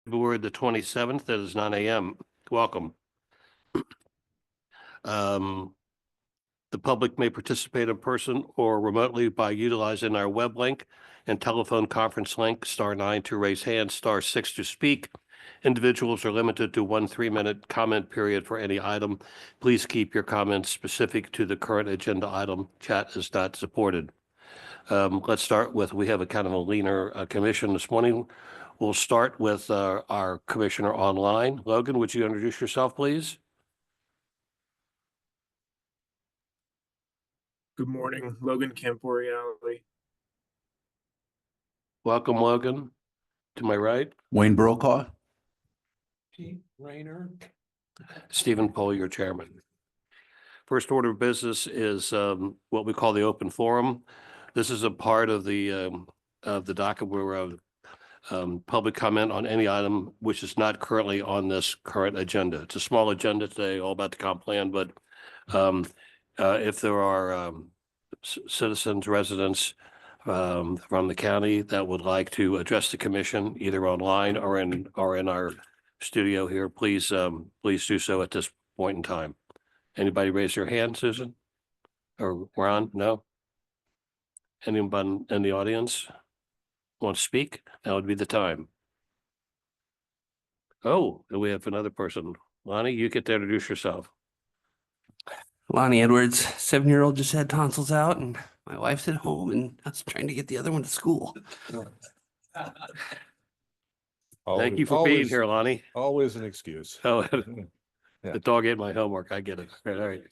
February the 27th. It is 9 a.m. Welcome. The public may participate in person or remotely by utilizing our web link and telephone conference link, *9 to raise hand, *6 to speak. Individuals are limited to 1 3-minute comment period for any item. Please keep your comments specific to the current agenda item. Chat is not supported. Let's start with, we have a kind of a leaner commission this morning. We'll start with our commissioner online. Logan, would you introduce yourself, please? Good morning, Logan Camporiale. Welcome, Logan. To my right, Wayne Brokaw. Pete Rayner. Stephen Pohl, your chairman. First order of business is what we call the open forum. This is a part of the docket where public comment on any item which is not currently on this current agenda. It's a small agenda today, all about the comp plan, but if there are citizens, residents from the county that would like to address the commission, either online or in our studio here, please do so at this point in time. Anybody raise your hand, Susan? Or Ron? No? Anyone in the audience want to speak? That would be the time. Oh, and we have another person. Lonnie, you get to introduce yourself. Lonnie Edwards, 7-year-old, just had tonsils out and my wife's at home and I was trying to get the other one to school. Thank you for being here, Lonnie. Always an excuse. Oh, Yeah. the dog ate my homework. I get it. All right.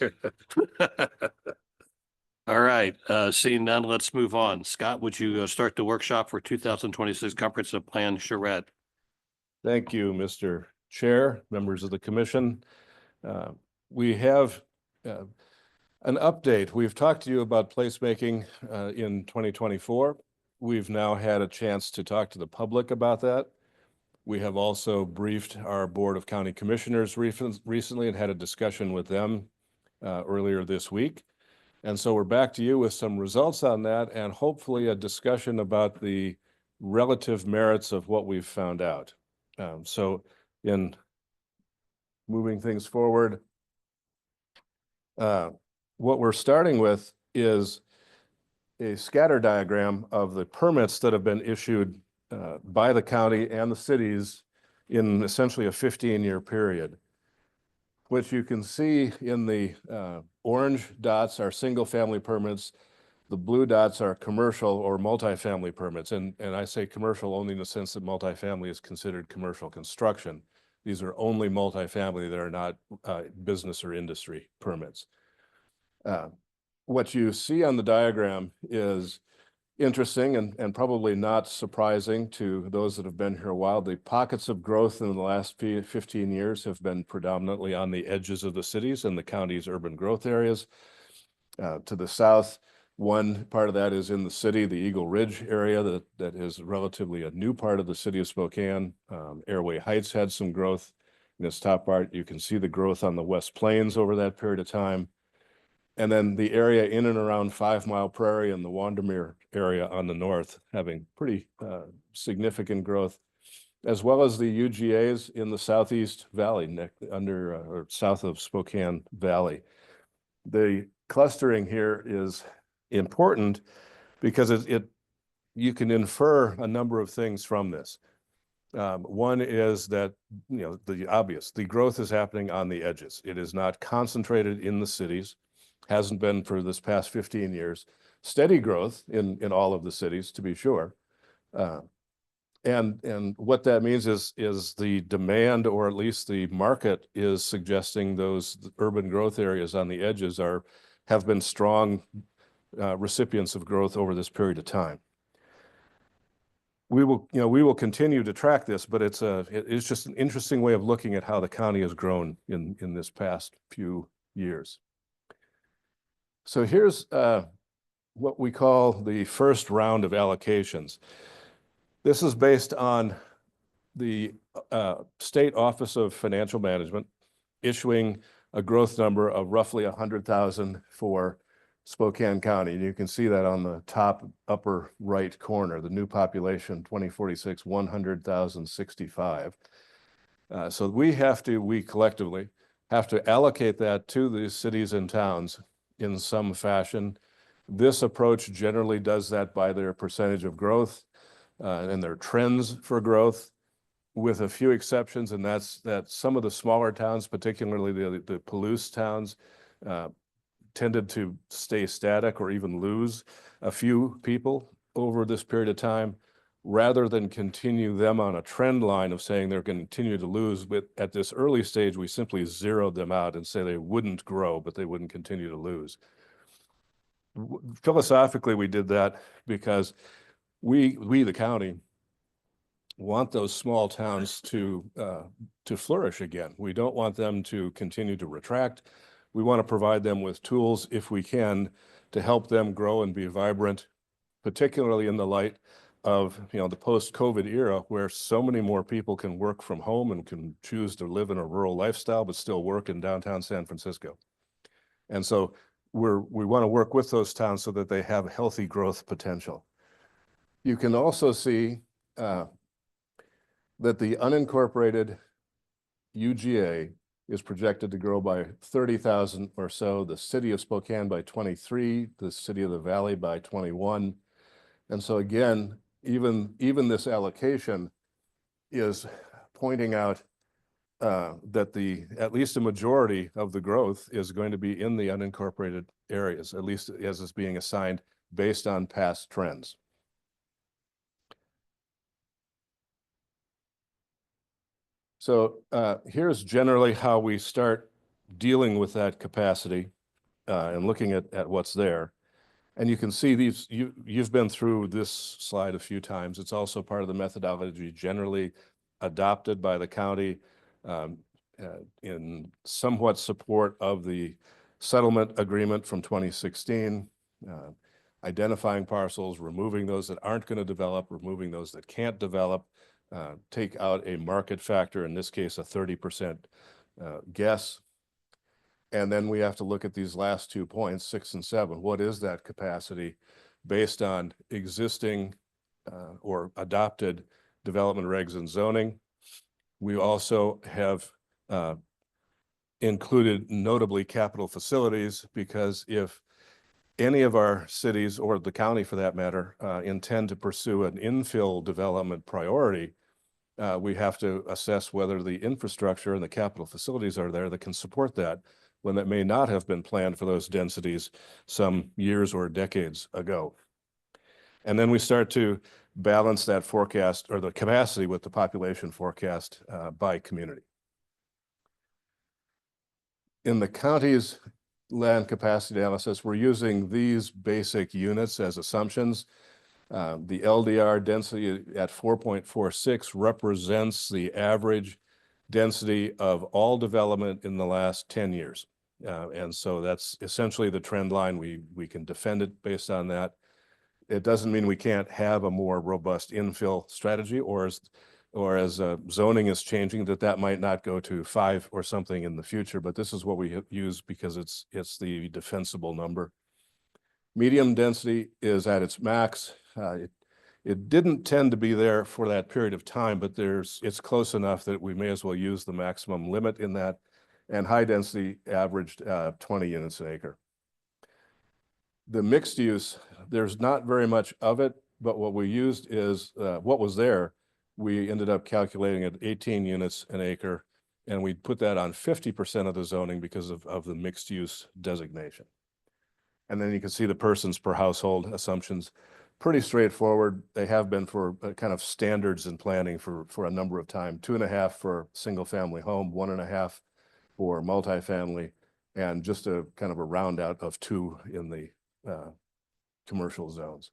All right. Seeing none, let's move on. Scott, would you start the workshop for 2026 Comprehensive Plan charrette? Thank you, Mr. Chair, members of the commission. We have an update. We've talked to you about placemaking in 2024. We've now had a chance to talk to the public about that. We have also briefed our Board of County Commissioners recently and had a discussion with them earlier this week. And so we're back to you with some results on that and hopefully a discussion about the relative merits of what we've found out. So in moving things forward, what we're starting with is a scatter diagram of the permits that have been issued by the county and the cities in essentially a 15-year period. What you can see in the orange dots are single-family permits. The blue dots are commercial or multifamily permits. And I say commercial only in the sense that multifamily is considered commercial construction. These are only multifamily that are not business or industry permits. What you see on the diagram is interesting and probably not surprising to those that have been here a while. The pockets of growth in the last 15 years have been predominantly on the edges of the cities and the county's urban growth areas. To the south, one part of that is in the city, the Eagle Ridge area that is relatively a new part of the city of Spokane. Airway Heights had some growth in its top part. You can see the growth on the West Plains over that period of time. And then the area in and around 5 Mile Prairie and the Wandermere area on the north having pretty significant growth, as well as the UGAs in the Southeast Valley or south of Spokane Valley. The clustering here is important because you can infer a number of things from this. One is that, the obvious, the growth is happening on the edges. It is not concentrated in the cities. Hasn't been for this past 15 years. Steady growth in all of the cities, to be sure. And what that means is the demand, or at least the market, is suggesting those urban growth areas on the edges have been strong recipients of growth over this period of time. We will continue to track this, but it's just an interesting way of looking at how the county has grown in this past few years. So here's what we call the first round of allocations. This is based on the State Office of Financial Management issuing a growth number of roughly 100,000 for Spokane County. And you can see that on the top upper right corner, the new population 2046, 100,065. So we collectively have to allocate that to the cities and towns in some fashion. This approach generally does that by their percentage of growth and their trends for growth, with a few exceptions, and that's that some of the smaller towns, particularly the Palouse towns, tended to stay static or even lose a few people over this period of time, rather than continue them on a trend line of saying they're going to continue to lose. But at this early stage, we simply zeroed them out and say they wouldn't grow, but they wouldn't continue to lose. Philosophically, we did that because we the county, want those small towns to flourish again. We don't want them to continue to retract. We want to provide them with tools, if we can, to help them grow and be vibrant, particularly in the light of the post-COVID era, where so many more people can work from home and can choose to live in a rural lifestyle but still work in downtown San Francisco. And so we want to work with those towns so that they have healthy growth potential. You can also see that the unincorporated UGA is projected to grow by 30,000 or so, the city of Spokane by 23, the city of the Valley by 21. And so again, even this allocation is pointing out that at least a majority of the growth is going to be in the unincorporated areas, at least as is being assigned based on past trends. So here's generally how we start dealing with that capacity and looking at what's there. And you can see these, you've been through this slide a few times. It's also part of the methodology generally adopted by the county in somewhat support of the settlement agreement from 2016, identifying parcels, removing those that aren't going to develop, removing those that can't develop, take out a market factor, in this case, a 30% guess. And then we have to look at these last 2 points, 6 and 7. What is that capacity based on existing or adopted development regs and zoning? We also have included notably capital facilities, because if any of our cities, or the county for that matter, intend to pursue an infill development priority, we have to assess whether the infrastructure and the capital facilities are there that can support that, when that may not have been planned for those densities some years or decades ago. And then we start to balance that forecast, or the capacity, with the population forecast by community. In the county's land capacity analysis, we're using these basic units as assumptions. The LDR density at 4.46 represents the average density of all development in the last 10 years. And so that's essentially the trend line. We can defend it based on that. It doesn't mean we can't have a more robust infill strategy, or as zoning is changing, that might not go to 5 or something in the future, but this is what we use because it's the defensible number. Medium density is at its max. It didn't tend to be there for that period of time, but it's close enough that we may as well use the maximum limit in that. And high density averaged 20 units an acre. The mixed use, there's not very much of it, but what we used is what was there. We ended up calculating at 18 units an acre, and we put that on 50% of the zoning because of the mixed use designation. And then you can see the persons per household assumptions, pretty straightforward. They have been for kind of standards in planning for a number of time. 2.5 for single family home, 1.5 for multifamily, and just a kind of a round out of 2 in the commercial zones.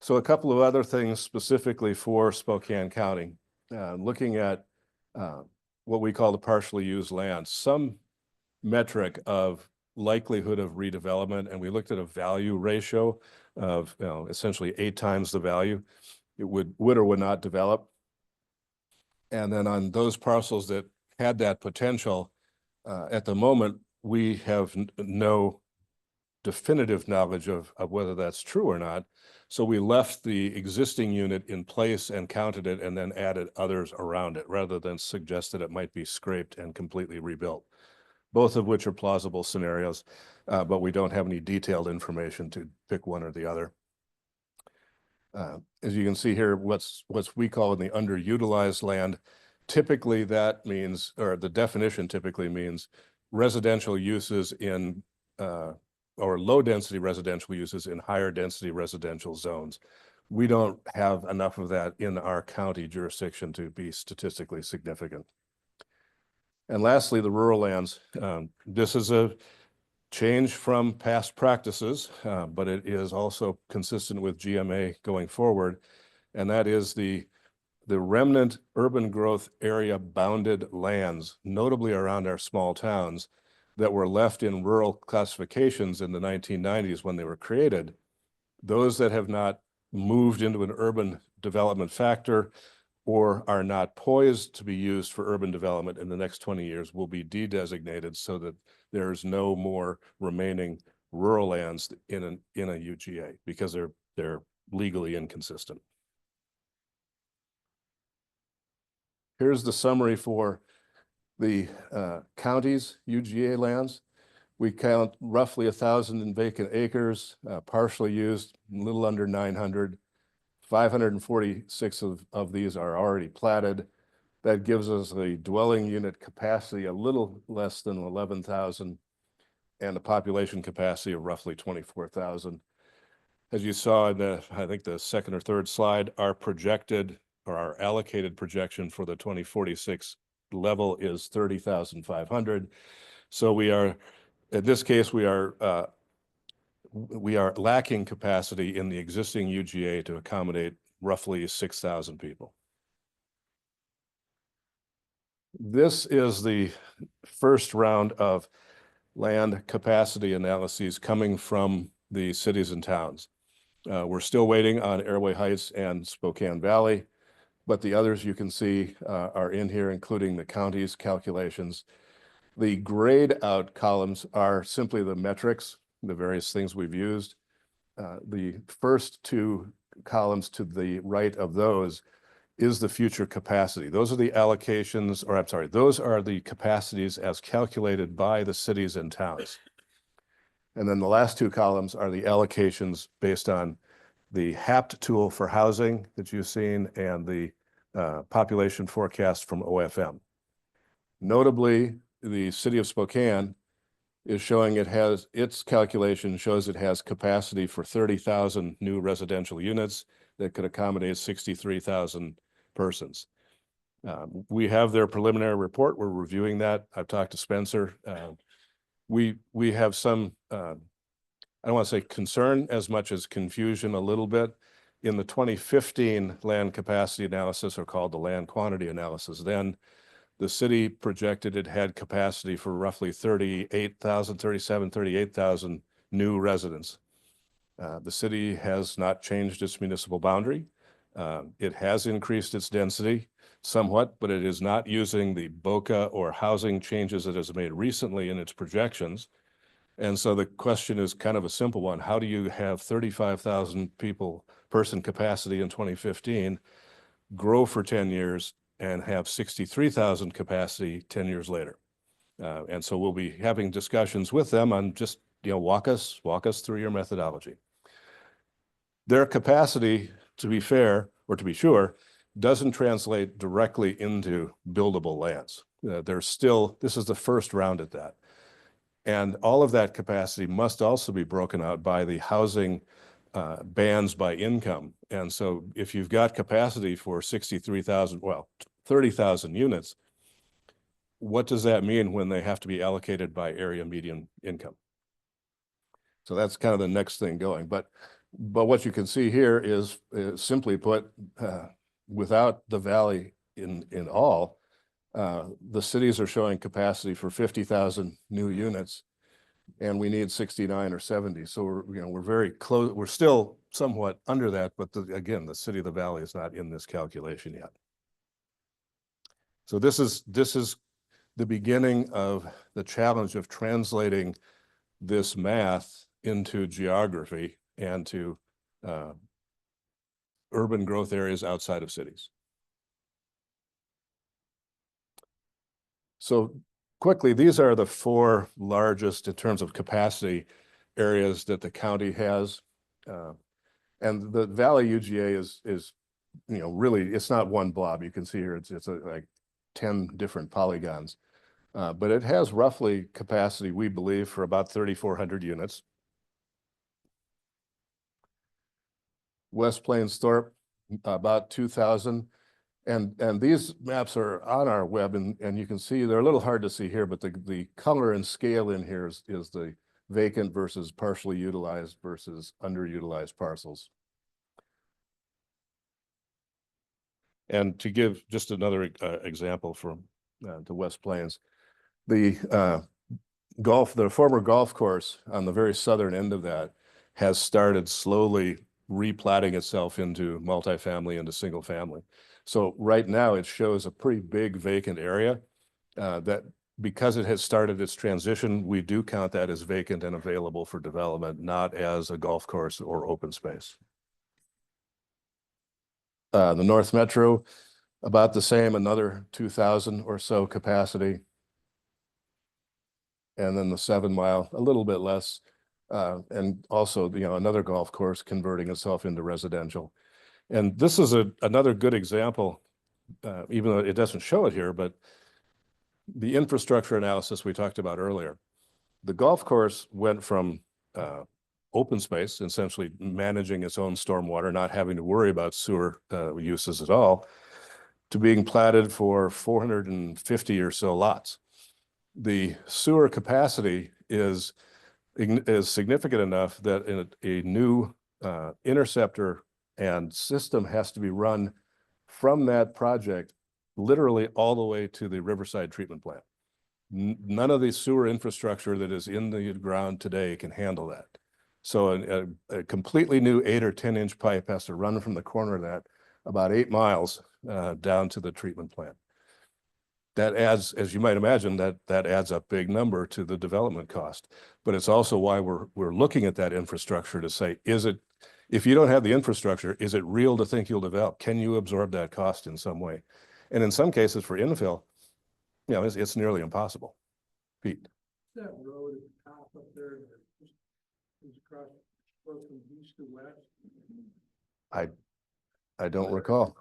So a couple of other things specifically for Spokane County, looking at what we call the partially used land, some metric of likelihood of redevelopment, and we looked at a value ratio of essentially 8 times the value it would or would not develop. And then on those parcels that had that potential, at the moment we have no definitive knowledge of whether that's true or not. So we left the existing unit in place and counted it and then added others around it rather than suggest that it might be scraped and completely rebuilt, both of which are plausible scenarios, but we don't have any detailed information to pick one or the other. As you can see here, what's we call in the underutilized land, typically that means, or the definition typically means residential uses in, or low density residential uses in higher density residential zones. We don't have enough of that in our county jurisdiction to be statistically significant. And lastly, the rural lands. This is a change from past practices, but it is also consistent with GMA going forward. And that is the remnant urban growth area bounded lands, notably around our small towns, that were left in rural classifications in the 1990s when they were created. Those that have not moved into an urban development factor or are not poised to be used for urban development in the next 20 years will be de-designated so that there's no more remaining rural lands in a UGA because they're legally inconsistent. Here's the summary for the county's UGA lands. We count roughly 1,000 vacant acres, partially used, a little under 900. 546 of these are already platted. That gives us a dwelling unit capacity a little less than 11,000 and a population capacity of roughly 24,000. As you saw in the, I think the second or third slide, our projected or our allocated projection for the 2046 level is 30,500. So we are, in this case, we are lacking capacity in the existing UGA to accommodate roughly 6,000 people. This is the first round of land capacity analyses coming from the cities and towns. We're still waiting on Airway Heights and Spokane Valley, but the others you can see are in here, including the county's calculations. The grayed out columns are simply the metrics, the various things we've used. The first two columns to the right of those is the future capacity. Those are the allocations, or I'm sorry, those are the capacities as calculated by the cities and towns. And then the last two columns are the allocations based on the HAPT tool for housing that you've seen and the population forecast from OFM. Notably, the city of Spokane is showing it has, its calculation shows it has capacity for 30,000 new residential units that could accommodate 63,000 persons. We have their preliminary report. We're reviewing that. I've talked to Spencer. We have some, I don't want to say concern as much as confusion a little bit. In the 2015 land capacity analysis, or called the land quantity analysis, then the city projected it had capacity for roughly 38,000 new residents. The city has not changed its municipal boundary. It has increased its density somewhat, but it is not using the BOCA or housing changes it has made recently in its projections. And so the question is kind of a simple one. How do you have 35,000 person capacity in 2015, grow for 10 years, and have 63,000 capacity 10 years later? And so we'll be having discussions with them on just, walk us through your methodology. Their capacity, to be fair, or to be sure, doesn't translate directly into buildable lands. There's still, this is the first round at that. And all of that capacity must also be broken out by the housing bands by income. And so if you've got capacity for 63,000, well, 30,000 units, what does that mean when they have to be allocated by area median income? So that's kind of the next thing going. But what you can see here is simply put, without the valley in all, the cities are showing capacity for 50,000 new units, and we need 69 or 70. So we're very close. We're still somewhat under that, but again, the city of the valley is not in this calculation yet. So this is the beginning of the challenge of translating this math into geography and to urban growth areas outside of cities. So quickly, these are the four largest in terms of capacity areas that the county has. And the Valley UGA is, you know, really, it's not one blob. You can see here, it's like 10 different polygons. But it has roughly capacity, we believe, for about 3,400 units. West Plains Thorpe, about 2,000. And these maps are on our web, and you can see they're a little hard to see here, but the color and scale in here is the vacant versus partially utilized versus underutilized parcels. And to give just another example from the West Plains, the former golf course on the very southern end of that has started slowly replatting itself into multifamily, into single family. So right now it shows a pretty big vacant area that, because it has started its transition, we do count that as vacant and available for development, not as a golf course or open space. The North Metro, about the same, another 2,000 or so capacity. And then the 7 Mile, a little bit less. And also, you know, another golf course converting itself into residential. And this is another good example, even though it doesn't show it here, but the infrastructure analysis we talked about earlier. The golf course went from open space, essentially managing its own stormwater, not having to worry about sewer uses at all, to being platted for 450 or so lots. The sewer capacity is significant enough that a new interceptor and system has to be run from that project literally all the way to the Riverside treatment plant. None of the sewer infrastructure that is in the ground today can handle that. So a completely new 8 or 10 inch pipe has to run from the corner of that about 8 miles down to the treatment plant. That adds, as you might imagine, that adds a big number to the development cost. But it's also why we're looking at that infrastructure to say, if you don't have the infrastructure, is it real to think you'll develop? Can you absorb that cost in some way? And in some cases for infill, you know, it's nearly impossible. Pete. That road at the top up there that is across from east to west. I don't recall.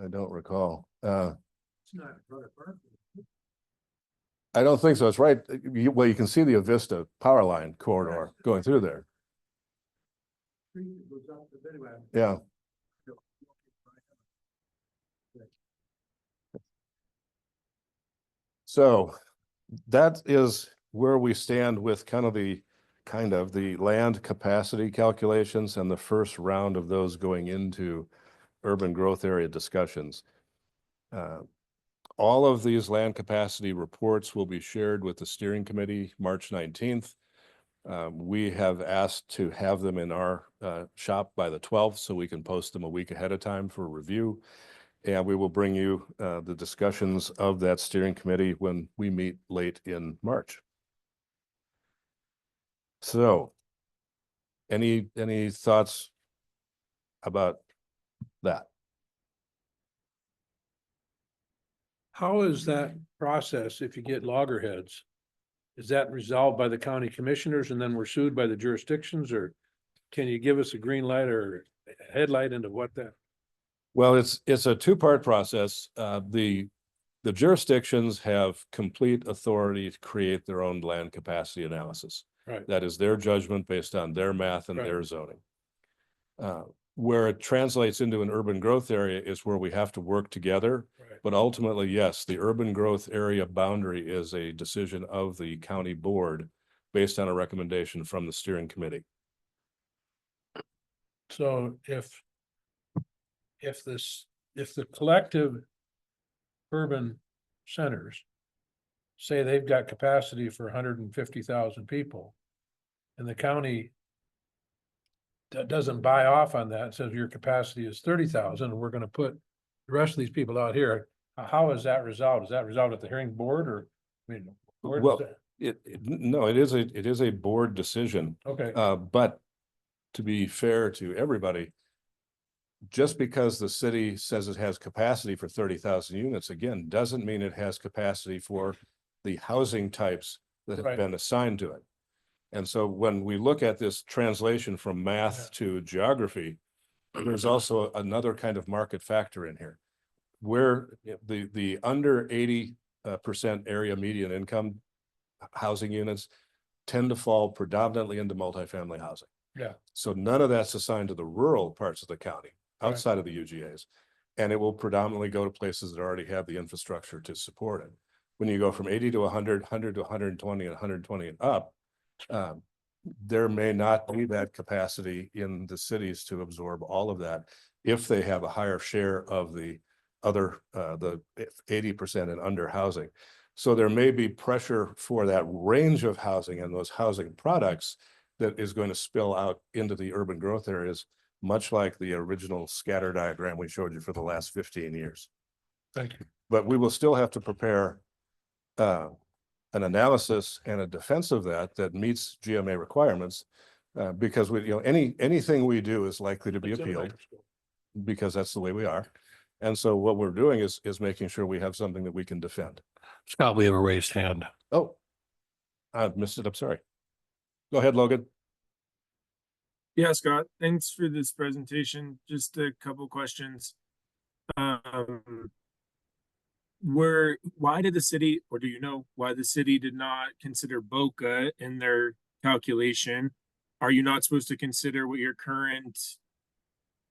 I don't recall. It's not right apart. I don't think so. It's right. Well, you can see the Avista power line corridor going through there. Street that goes up to anyway. Yeah. So that is where we stand with kind of the land capacity calculations and the first round of those going into urban growth area discussions. All of these land capacity reports will be shared with the steering committee March 19th. We have asked to have them in our shop by the 12th so we can post them a week ahead of time for review. And we will bring you the discussions of that steering committee when we meet late in March. So any thoughts about that? How is that process if you get loggerheads? Is that resolved by the county commissioners and then we're sued by the jurisdictions, or can you give us a green light or a headlight into what that? Well, it's a two-part process. The jurisdictions have complete authority to create their own land capacity analysis. Right. That is their judgment based on their math and Right. their zoning. Where it translates into an urban growth area is where we have to work together. Right. But ultimately, yes, the urban growth area boundary is a decision of the county board based on a recommendation from the steering committee. So if the collective urban centers say they've got capacity for 150,000 people, and the county doesn't buy off on that, says your capacity is 30,000, and we're gonna put the rest of these people out here, how is that resolved? Is that resolved at the hearing board, or, I mean, where does Well, that? No, it is a board decision. Okay. But to be fair to everybody, just because the city says it has capacity for 30,000 units, again, doesn't mean it has capacity for the housing types that have Right. been assigned to it. And so when we look at this translation from math to geography, there's also another kind of market factor in here. Where the under 80% area median income housing units tend to fall predominantly into multifamily housing. Yeah. So none of that's assigned to the rural parts of the county Right. outside of the UGAs. And it will predominantly go to places that already have the infrastructure to support it. When you go from 80 to 100, 100 to 120 and 120 and up, there may not be that capacity in the cities to absorb all of that if they have a higher share of the other, the 80% and under housing. So there may be pressure for that range of housing and those housing products that is going to spill out into the urban growth areas, much like the original scatter diagram we showed you for the last 15 years. Thank you. But we will still have to prepare an analysis and a defense of that meets GMA requirements, because anything we do is likely to be appealed because that's the way we are. And so what we're doing is making sure we have something that we can defend. Scott, we have a raised hand. Oh, I missed it. I'm sorry. Go ahead, Logan. Yeah, Scott, thanks for this presentation. Just a couple questions. Why did the city, or do you know why the city did not consider BOCA in their calculation? Are you not supposed to consider what your current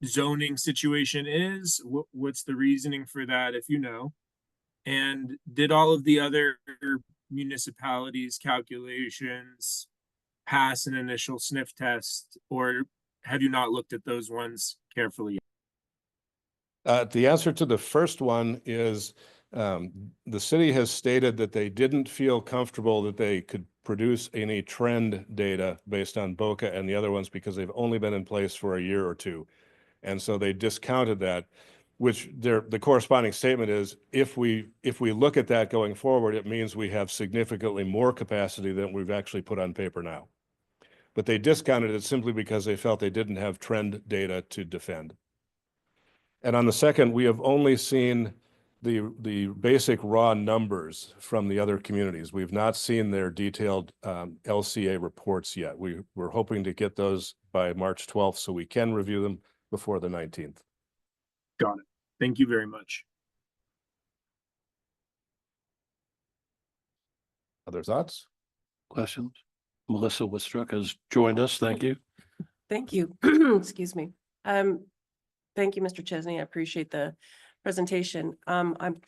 zoning situation is? What's the reasoning for that, if you know? And did all of the other municipalities' calculations pass an initial sniff test, or have you not looked at those ones carefully? The answer to the first one is the city has stated that they didn't feel comfortable that they could produce any trend data based on BOCA and the other ones because they've only been in place for a year or two. And so they discounted that, which the corresponding statement is, if we look at that going forward, it means we have significantly more capacity than we've actually put on paper now. But they discounted it simply because they felt they didn't have trend data to defend. And on the second, we have only seen the basic raw numbers from the other communities. We've not seen their detailed LCA reports yet. We're hoping to get those by March 12th so we can review them before the 19th. Got it. Thank you very much. Other thoughts? Questions? Melissa Wistruck has joined us. Thank you. Thank you. Excuse me. Thank you, Mr. Chesney. I appreciate the presentation. I'm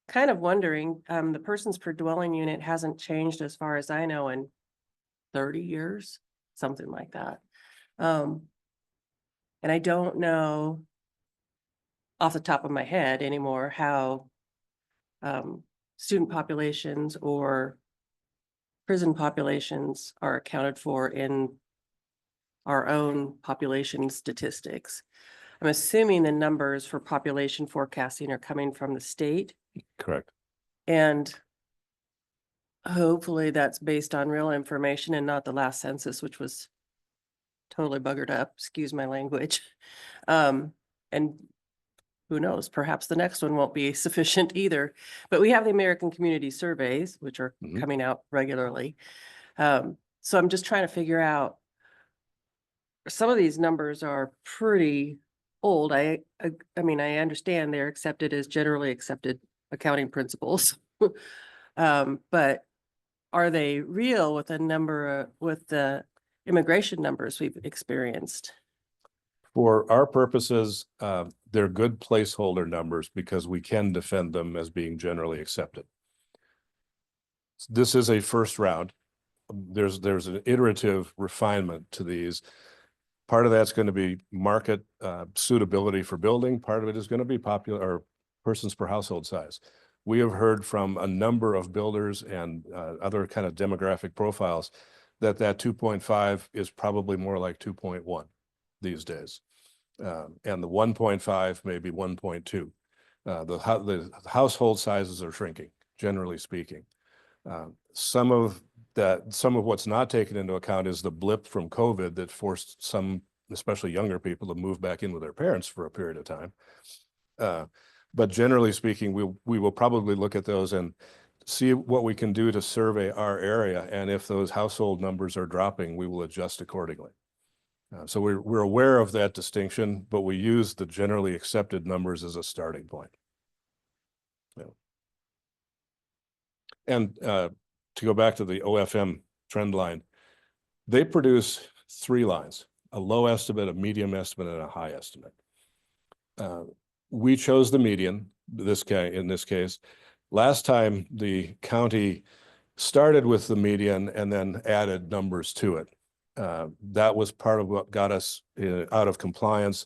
kind of wondering, the persons per dwelling unit hasn't changed as far as I know in 30 years, something like that. And I don't know off the top of my head anymore how student populations or prison populations are accounted for in our own population statistics. I'm assuming the numbers for population forecasting are coming from the state. Correct. And hopefully that's based on real information and not the last census, which was totally buggered up, excuse my language. And who knows, perhaps the next one won't be sufficient either. But we have the American Community Surveys, which are coming out regularly. So I'm just trying to figure out, some of these numbers are pretty old. I mean, I understand they're accepted as generally accepted accounting principles. But are they real with with the immigration numbers we've experienced? For our purposes, they're good placeholder numbers because we can defend them as being generally accepted. This is a first round. There's an iterative refinement to these. Part of that's going to be market suitability for building. Part of it is going to be popular or persons per household size. We have heard from a number of builders and other kind of demographic profiles that 2.5 is probably more like 2.1 these days. And the 1.5 maybe 1.2. The household sizes are shrinking, generally speaking. Some of what's not taken into account is the blip from COVID that forced some, especially younger people, to move back in with their parents for a period of time. But generally speaking, we will probably look at those and see what we can do to survey our area. And if those household numbers are dropping, we will adjust accordingly. So we're aware of that distinction, but we use the generally accepted numbers as a starting point. Yeah. And to go back to the OFM trend line, they produce 3 lines: a low estimate, a medium estimate, and a high estimate. We chose the median in this case. Last time the county started with the median and then added numbers to it. That was part of what got us out of compliance,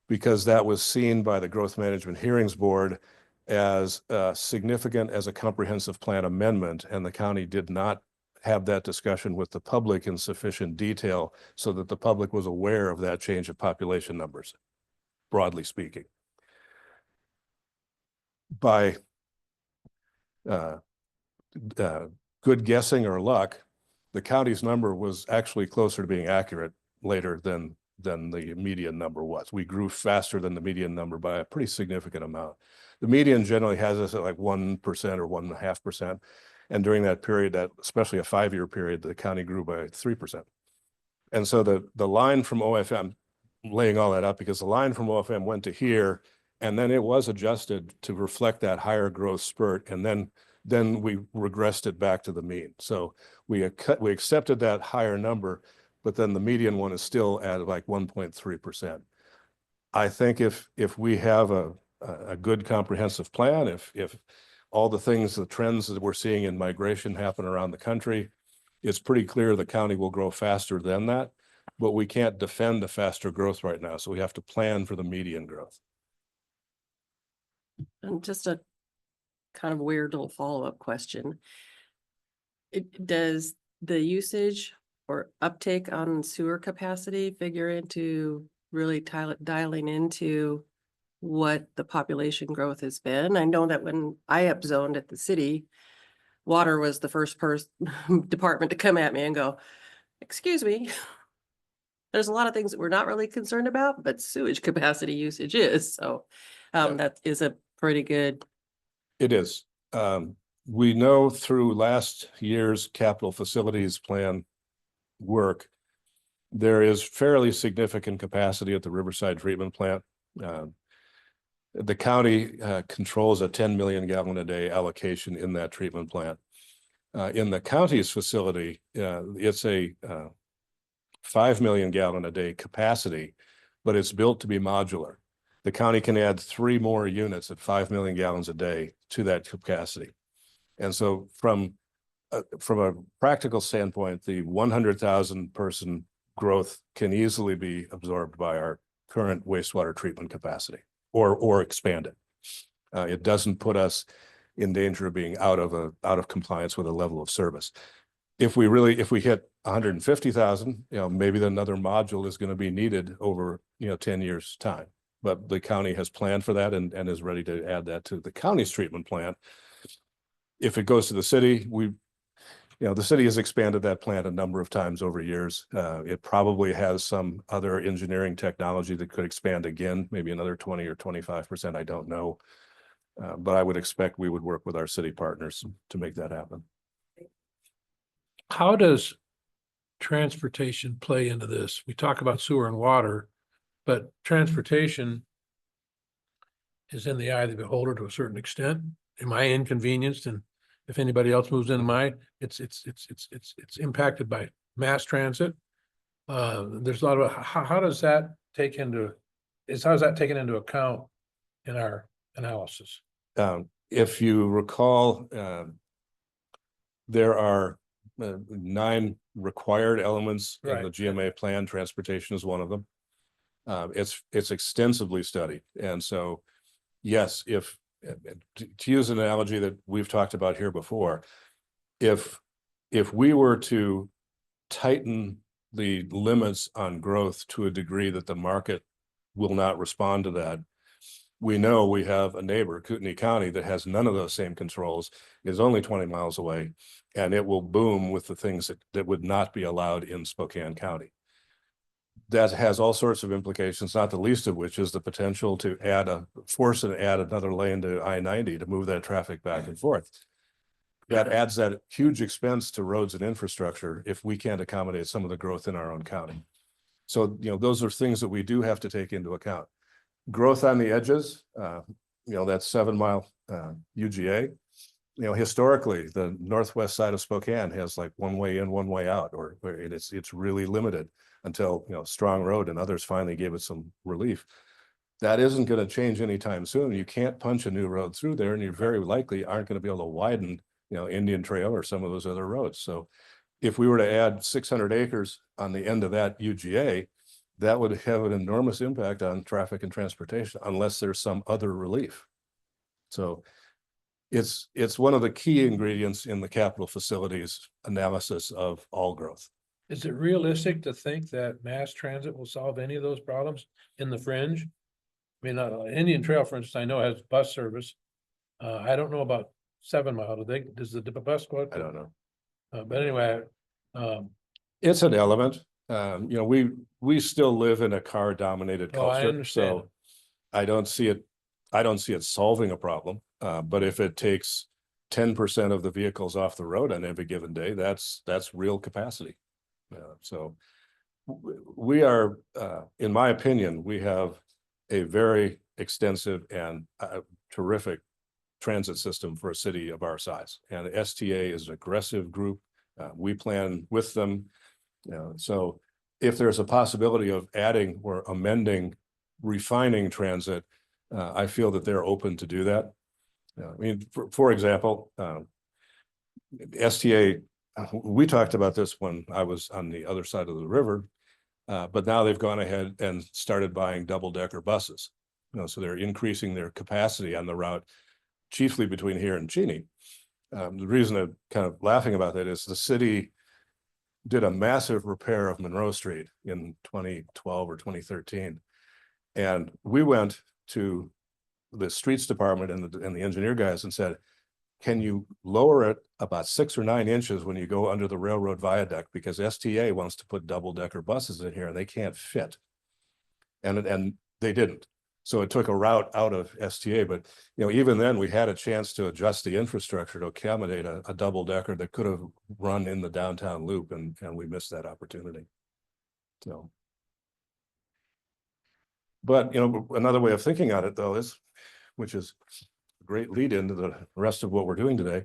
because that was seen by the Growth Management Hearings Board as significant as a comprehensive plan amendment, and the county did not have that discussion with the public in sufficient detail so that the public was aware of that change of population numbers, broadly speaking. By good guessing or luck, the county's number was actually closer to being accurate later than the median number was. We grew faster than the median number by a pretty significant amount. The median generally has us at like 1% or 1.5%. And during that period, especially a 5-year period, the county grew by 3%. And so the line from OFM, laying all that up, because the line from OFM went to here, and then it was adjusted to reflect that higher growth spurt. And then we regressed it back to the mean. So we accepted that higher number, but then the median one is still at like 1.3%. I think if we have a good comprehensive plan, if all the trends that we're seeing in migration happen around the country, it's pretty clear the county will grow faster than that, but we can't defend a faster growth right now. So we have to plan for the median growth. And just a kind of weird little follow-up question. Does the usage or uptake on sewer capacity figure into really dialing into what the population growth has been? I know that when I upzoned at the city, water was the first department to come at me and go, excuse me, there's a lot of things that we're not really concerned about, but sewage capacity usage is. So that is a pretty good. It is. We know through last year's capital facilities plan work, there is fairly significant capacity at the Riverside treatment plant. The county controls a 10 million gallon a day allocation in that treatment plant. In the county's facility, it's a 5 million gallon a day capacity, but it's built to be modular. The county can add 3 more units at 5 million gallons a day to that capacity. And so from a practical standpoint, the 100,000 person growth can easily be absorbed by our current wastewater treatment capacity or expand it. It doesn't put us in danger of being out of compliance with a level of service. If we hit 150,000, maybe another module is going to be needed over 10 years time. But the county has planned for that and is ready to add that to the county's treatment plant. If it goes to the city, the city has expanded that plant a number of times over years. It probably has some other engineering technology that could expand again, maybe another 20 or 25%. I don't know. But I would expect we would work with our city partners to make that happen. How does transportation play into this? We talk about sewer and water, but transportation is in the eye of the beholder to a certain extent. Am I inconvenienced? And if anybody else moves into mine, it's impacted by mass transit. There's a lot of how does that take into how is that taken into account in our analysis? If you recall, there are 9 required elements in the GMA plan. Transportation is one of them. It's extensively studied, and so yes, if to use an analogy that we've talked about here before, if we were to tighten the limits on growth to a degree that the market will not respond to that, we know we have a neighbor, Kootenai County, that has none of those same controls, is only 20 miles away, and it will boom with the things that would not be allowed in Spokane County. That has all sorts of implications, not the least of which is the potential to force and add another lane to I-90 to move that traffic back and forth. That adds that huge expense to roads and infrastructure if we can't accommodate some of the growth in our own county. So, those are things that we do have to take into account. Growth on the edges, that 7-mile UGA, historically, the northwest side of Spokane has like one way in, one way out, or it's really limited until, Strong Road and others finally gave it some relief. That isn't going to change anytime soon. You can't punch a new road through there, and you very likely aren't going to be able to widen, Indian Trail or some of those other roads. So if we were to add 600 acres on the end of that UGA, that would have an enormous impact on traffic and transportation unless there's some other relief. So it's one of the key ingredients in the capital facilities analysis of all growth. Is it realistic to think that mass transit will solve any of those problems in the fringe? I mean, Indian Trail, for instance, I know has bus service. I don't know about 7 Mile. Does the bus go out? I don't know. But anyway, it's an element. We still live in a car dominated Oh, I culture, understand. so I don't see it solving a problem. But if it takes 10% of the vehicles off the road on every given day, that's real capacity. So we are, in my opinion, we have a very extensive and terrific transit system for a city of our size. And the STA is an aggressive group. We plan with them. So if there's a possibility of adding or amending, refining transit, I feel that they're open to do that. I mean, for example, STA, we talked about this when I was on the other side of the river, but now they've gone ahead and started buying double-decker buses. So they're increasing their capacity on the route, chiefly between here and Cheney. The reason I'm kind of laughing about that is the city did a massive repair of Monroe Street in 2012 or 2013. And we went to the streets department and the engineer guys and said, can you lower it about 6 or 9 inches when you go under the railroad viaduct? Because STA wants to put double-decker buses in here and they can't fit. And they didn't. So it took a route out of STA, but even then we had a chance to adjust the infrastructure to accommodate a double-decker that could have run in the downtown loop, and we missed that opportunity. So, but another way of thinking on it though is, which is a great lead into the rest of what we're doing today.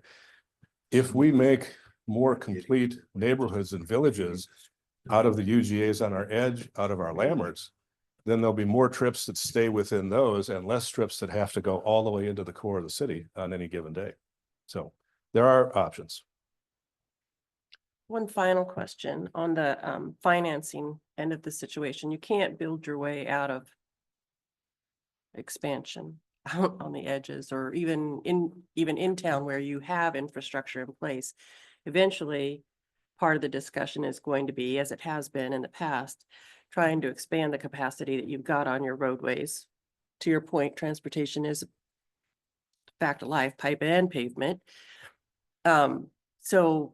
If we make more complete neighborhoods and villages out of the UGAs on our edge, out of our landmarks, then there'll be more trips that stay within those and less trips that have to go all the way into the core of the city on any given day. So there are options. One final question on the financing end of the situation. You can't build your way out of expansion out on the edges, or even in town where you have infrastructure in place. Eventually, part of the discussion is going to be, as it has been in the past, trying to expand the capacity that you've got on your roadways. To your point, transportation is a fact of life, pipe and pavement. So,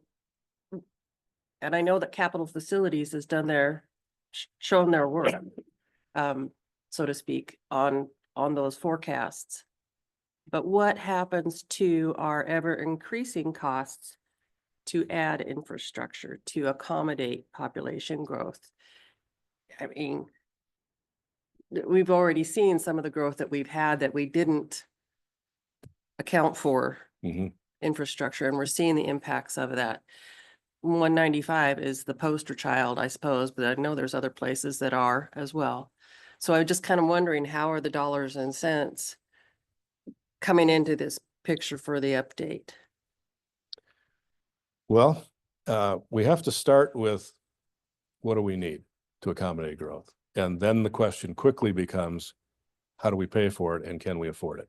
and I know that Capital Facilities has done shown their work, so to speak, on those forecasts. But what happens to our ever increasing costs to add infrastructure to accommodate population growth? I mean, we've already seen some of the growth that we've had that we didn't account for infrastructure, and we're seeing the impacts of that. 195 is the poster child, I suppose, but I know there's other places that are as well. So I'm just kind of wondering, how are the dollars and cents coming into this picture for the update? Well, we have to start with, what do we need to accommodate growth? And then the question quickly becomes, how do we pay for it and can we afford it?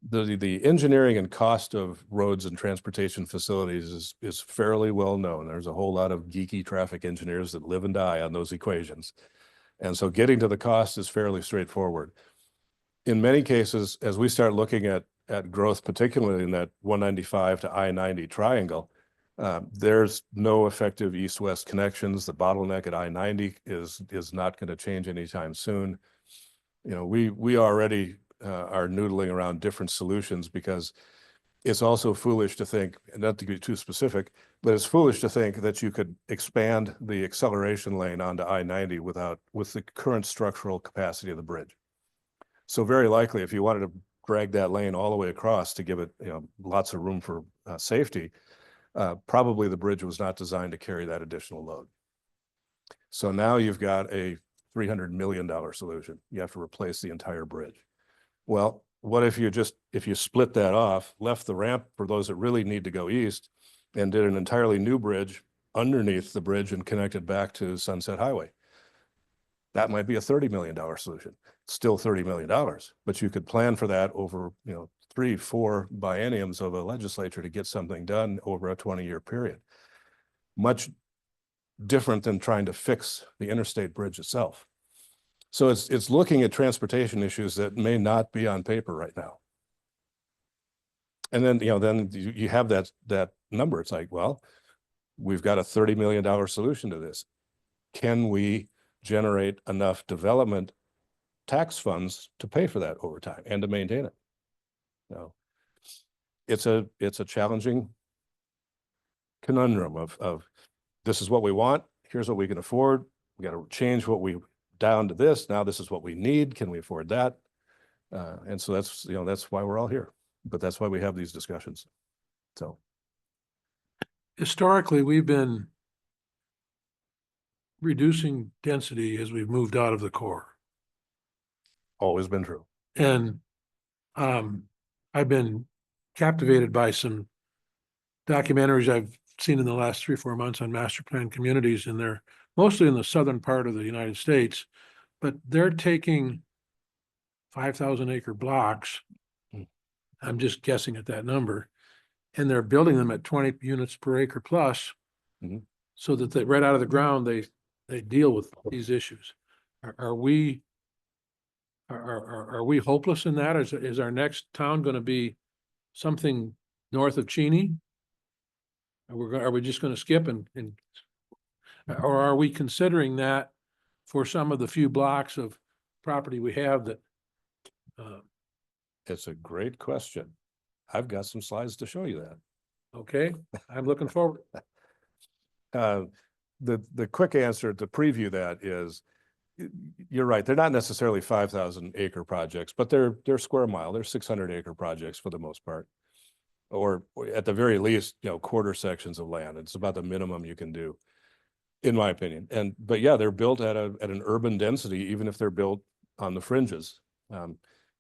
The engineering and cost of roads and transportation facilities is fairly well known. There's a whole lot of geeky traffic engineers that live and die on those equations. And so getting to the cost is fairly straightforward. In many cases, as we start looking at growth, particularly in that 195 to I-90 triangle, there's no effective east-west connections. The bottleneck at I-90 is not going to change anytime soon. You know, we already are noodling around different solutions because it's also foolish to think, not to be too specific, but it's foolish to think that you could expand the acceleration lane onto I-90 with the current structural capacity of the bridge. So very likely, if you wanted to drag that lane all the way across to give it, you know, lots of room for safety, probably the bridge was not designed to carry that additional load. So now you've got a $300 million solution. You have to replace the entire bridge. Well, what if you split that off, left the ramp for those that really need to go east, and did an entirely new bridge underneath the bridge and connected back to Sunset Highway? That might be a $30 million solution. Still $30 million, but you could plan for that over, you know, 3-4 bienniums of a legislature to get something done over a 20-year period. Much different than trying to fix the interstate bridge itself. So it's looking at transportation issues that may not be on paper right now. And then, you know, then you have that number. It's like, well, we've got a $30 million solution to this. Can we generate enough development tax funds to pay for that over time and to maintain it? No, it's a challenging conundrum of this is what we want. Here's what we can afford. We got to change what we down to this. Now this is what we need. Can we afford that? And so that's, you know, that's why we're all here, but that's why we have these discussions. So Historically, we've been reducing density as we've moved out of the core. always been true. And I've been captivated by some documentaries I've seen in the last 3-4 months on master plan communities, and they're mostly in the southern part of the United States, but they're taking 5,000 acre blocks. I'm just guessing at that number, and they're building them at 20 units per acre plus, so that they, right out of the ground, they deal with these issues. Are we hopeless in that? Is our next town going to be something north of Cheney? Are we just going to skip and or are we considering that for some of the few blocks of property we have that? It's a great question. I've got some slides to show you that. Okay, I'm looking forward. The quick answer to preview that is, you're right. They're not necessarily 5,000 acre projects, but they're square mile. They're 600 acre projects for the most part, or at the very least, you know, quarter sections of land. It's about the minimum you can do, in my opinion. But yeah, they're built at an urban density, even if they're built on the fringes.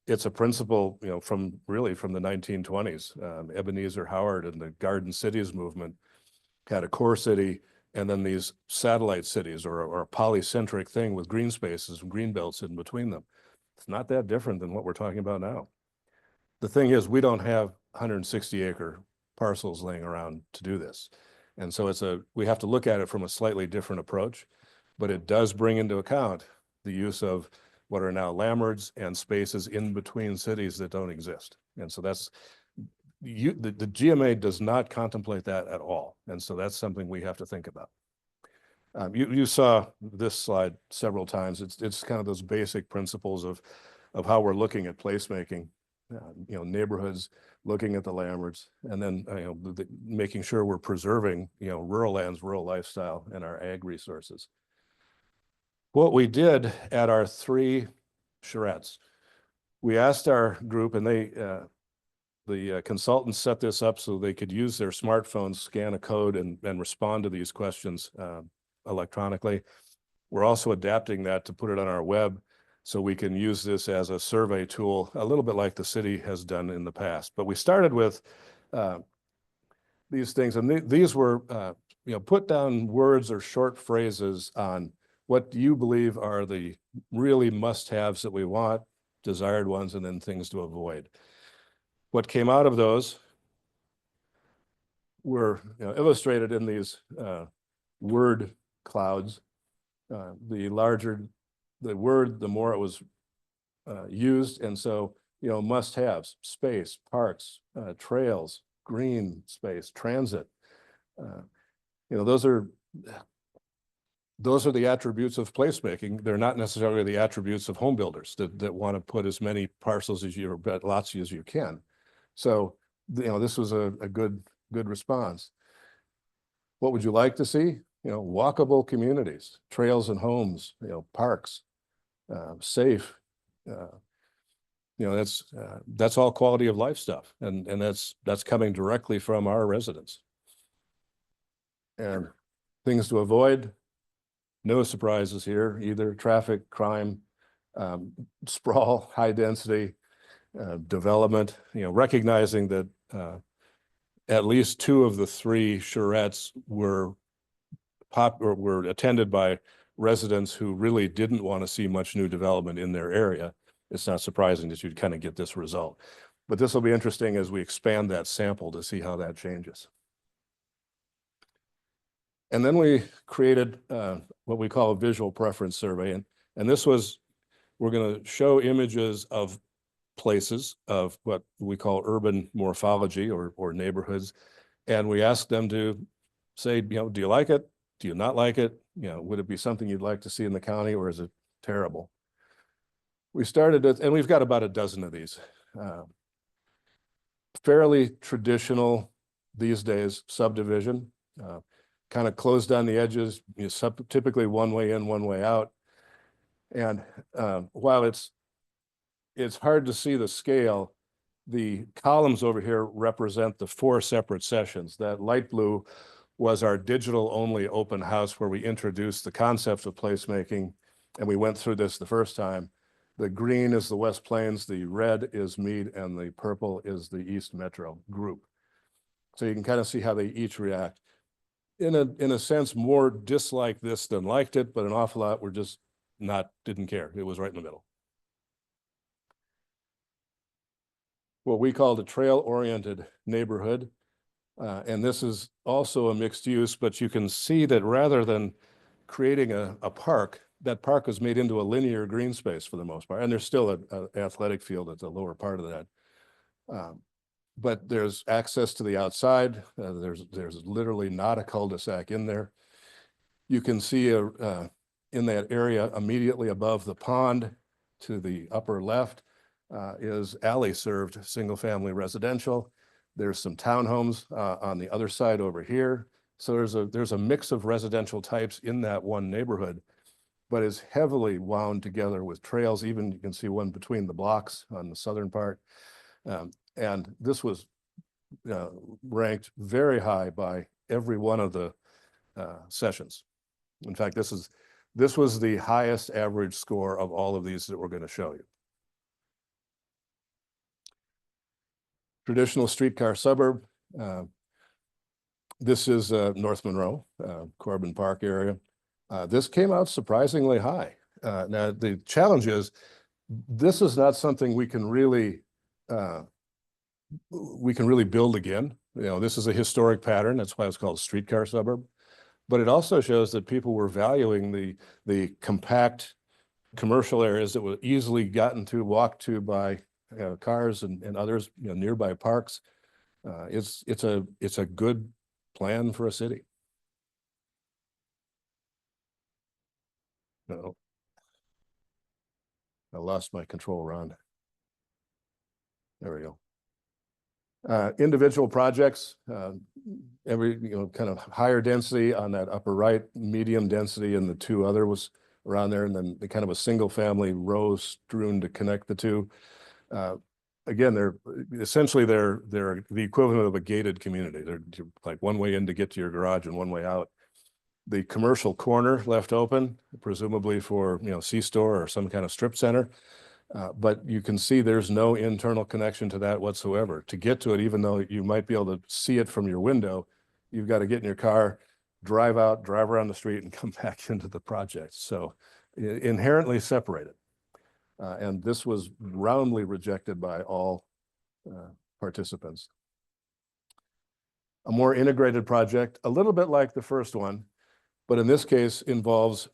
It's a principle, you know, from the 1920s. Ebenezer Howard and the Garden Cities movement had a core city and then these satellite cities, or a polycentric thing with green spaces and green belts in between them. It's not that different than what we're talking about now. The thing is, we don't have 160 acre parcels laying around to do this. And so we have to look at it from a slightly different approach, but it does bring into account the use of what are now landmarks and spaces in between cities that don't exist. And so that's, the GMA does not contemplate that at all. And so that's something we have to think about. You saw this slide several times. It's kind of those basic principles of how we're looking at placemaking, you know, neighborhoods, looking at the landmarks, and then, you know, making sure we're preserving, you know, rural lands, rural lifestyle, and our ag resources. What we did at our 3 charrettes, we asked our group, and the consultants set this up so they could use their smartphones, scan a code, and respond to these questions electronically. We're also adapting that to put it on our web so we can use this as a survey tool, a little bit like the city has done in the past. But we started with these things, and these were, you know, put down words or short phrases on what you believe are the really must-haves that we want, desired ones, and then things to avoid. What came out of those were, you know, illustrated in these word clouds. The larger the word, the more it was used. And so, you know, must-haves, space, parks, trails, green space, transit. You know, those are the attributes of placemaking. They're not necessarily the attributes of home builders that want to put as many parcels as you, or lots as you can. So, you know, this was a good response. What would you like to see? You know, walkable communities, trails and homes, you know, parks, safe. You know, that's all quality of life stuff, and that's coming directly from our residents. And things to avoid, no surprises here either. Traffic, crime, sprawl, high density, development. You know, recognizing that at least 2 of the 3 charrettes were attended by residents who really didn't want to see much new development in their area. It's not surprising that you'd kind of get this result. But this will be interesting as we expand that sample to see how that changes. And then we created what we call a visual preference survey. And this was, we're going to show images of places of what we call urban morphology or neighborhoods. And we asked them to say, you know, do you like it? Do you not like it? You know, would it be something you'd like to see in the county, or is it terrible? We started it, and we've got about a dozen of these. Fairly traditional these days subdivision, kind of closed on the edges, you know, typically one way in, one way out. And while it's hard to see the scale, the columns over here represent the 4 separate sessions. That light blue was our digital only open house where we introduced the concept of placemaking, and we went through this the first time. The green is the West Plains, the red is Meade, and the purple is the East Metro group. So you can kind of see how they each react. In a sense, more disliked this than liked it, but an awful lot were just didn't care. It was right in the middle. What we called a trail-oriented neighborhood. And this is also a mixed use, but you can see that rather than creating a park, that park was made into a linear green space for the most part. And there's still an athletic field at the lower part of that. But there's access to the outside. There's literally not a cul-de-sac in there. You can see in that area immediately above the pond to the upper left is alley served single family residential. There's some townhomes on the other side over here. So there's a mix of residential types in that one neighborhood, but is heavily wound together with trails. Even you can see one between the blocks on the southern part. And this was ranked very high by every one of the sessions. In fact, this was the highest average score of all of these that we're going to show you. Traditional streetcar suburb. This is North Monroe, Corbin Park area. This came out surprisingly high. Now the challenge is, this is not something we can really build again. You know, this is a historic pattern. That's why it's called a streetcar suburb. But it also shows that people were valuing the compact commercial areas that were easily walked to by cars and others, you know, nearby parks. It's a good plan for a city. No, I lost my control, Ron. There we go. Individual projects, kind of higher density on that upper right, medium density, and the 2 other was around there, and then the kind of a single family row strewn to connect the 2. Again, they're the equivalent of a gated community. They're like one way in to get to your garage and one way out. The commercial corner left open, presumably for, you know, C-store or some kind of strip center. But you can see there's no internal connection to that whatsoever. To get to it, even though you might be able to see it from your window, you've got to get in your car, drive out, drive around the street, and come back into the project. So inherently separated. And this was roundly rejected by all participants. A more integrated project, a little bit like the first one, but in this case involves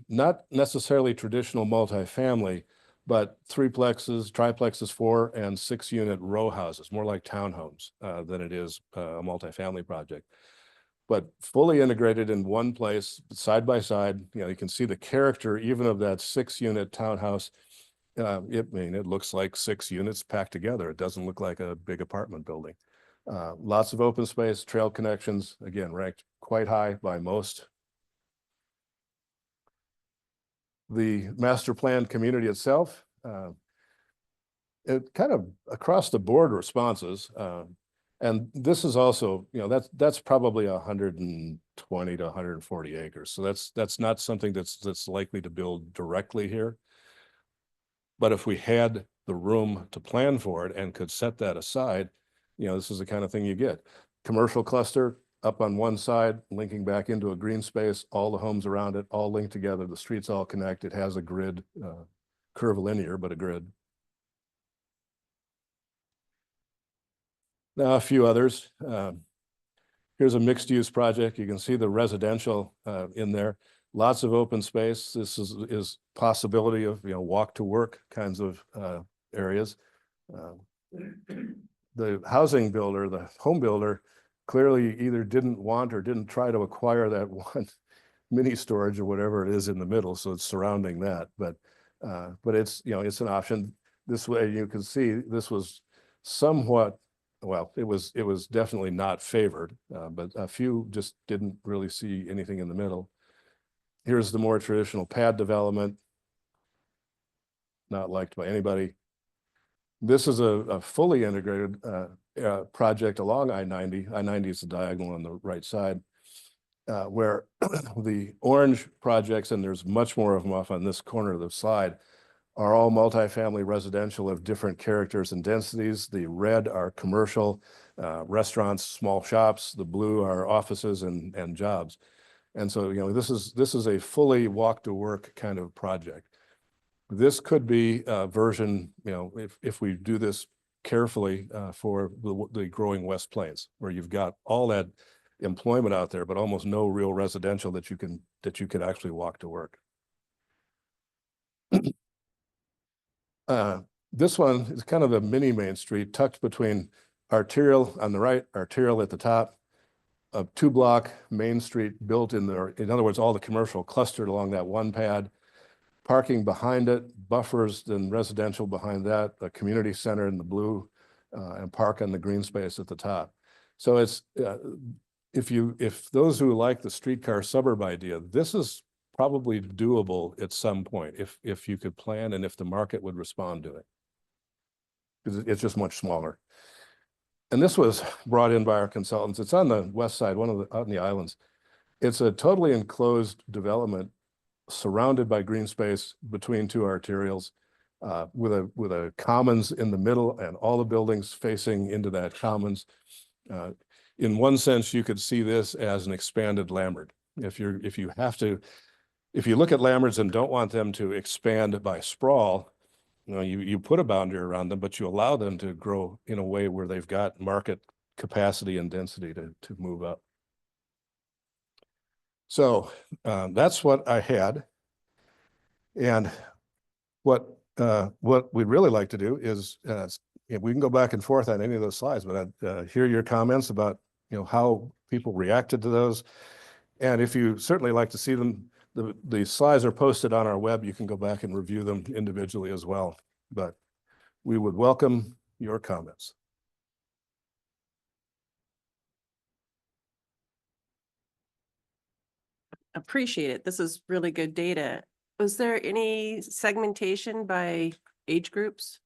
not necessarily traditional multifamily, but threeplexes, triplexes, 4 and 6 unit row houses, more like townhomes than it is a multifamily project. But fully integrated in one place, side by side, you can see the character even of that 6 unit townhouse. It looks like 6 units packed together. It doesn't look like a big apartment building. Lots of open space, trail connections, again, ranked quite high by most. The master plan community itself, it kind of across the board responses. And this is also, that's probably 120 to 140 acres. So that's not something that's likely to build directly here. But if we had the room to plan for it and could set that aside, this is the kind of thing you get. Commercial cluster up on one side, linking back into a green space, all the homes around it, all linked together. The streets all connect. It has a grid, curvilinear, but a grid. Now, a few others. Here's a mixed use project. You can see the residential in there. Lots of open space. This is possibility of, walk to work kinds of areas. The housing builder, the home builder, clearly either didn't want or didn't try to acquire that one mini storage or whatever it is in the middle. So it's surrounding that, but it's, it's an option. This way you can see this was somewhat, well, it was definitely not favored, but a few just didn't really see anything in the middle. Here's the more traditional pad development, not liked by anybody. This is a fully integrated project along I-90. I-90 is the diagonal on the right side, where the orange projects, and there's much more of them off on this corner of the slide, are all multifamily residential of different characters and densities. The red are commercial, restaurants, small shops. The blue are offices and jobs. And so, this is a fully walk to work kind of project. This could be a version, if we do this carefully for the growing West Plains, where you've got all that employment out there, but almost no real residential that you could actually walk to work. This one is kind of a mini Main Street tucked between Arterial on the right, Arterial at the top, a 2-block Main Street built in there. In other words, all the commercial clustered along that one pad, parking behind it, buffers and residential behind that, a community center in the blue, and park on the green space at the top. So it's, if those who like the streetcar suburb idea, this is probably doable at some point if you could plan and if the market would respond to it, because it's just much smaller. And this was brought in by our consultants. It's on the west side, out in the islands. It's a totally enclosed development surrounded by green space between 2 arterials, with a commons in the middle and all the buildings facing into that commons. In one sense, you could see this as an expanded Lambert. If you look at Lamberts and don't want them to expand by sprawl, you put a boundary around them, but you allow them to grow in a way where they've got market capacity and density to move up. So that's what I had. And what we'd really like to do is, we can go back and forth on any of those slides, but I'd hear your comments about, how people reacted to those. And if you certainly like to see them, the slides are posted on our web. You can go back and review them individually as well, but we would welcome your comments. Appreciate it. This is really good data. Was there any segmentation by age groups?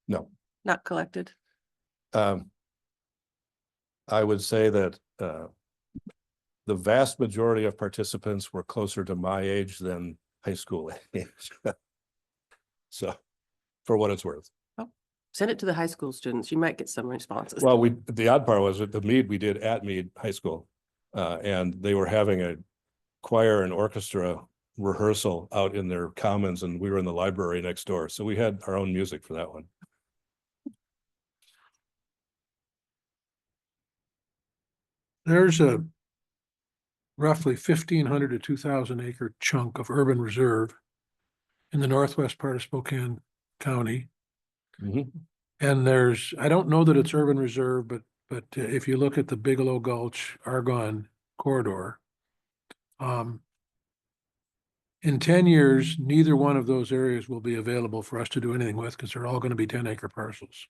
No. Not collected? I would say that the vast majority of participants were closer to my age than high school age. So, for what it's worth. Oh, send it to the high school students. You might get some responses. Well, the odd part was at the Meade, we did at Meade High School, and they were having a choir and orchestra rehearsal out in their commons, and we were in the library next door. So we had our own music for that one. There's a roughly 1,500 to 2,000 acre chunk of urban reserve in the northwest part of Spokane County. Mhm. And there's, I don't know that it's urban reserve, but if you look at the Bigelow Gulch Argonne corridor, in 10 years, neither one of those areas will be available for us to do anything with because they're all going to be 10-acre parcels.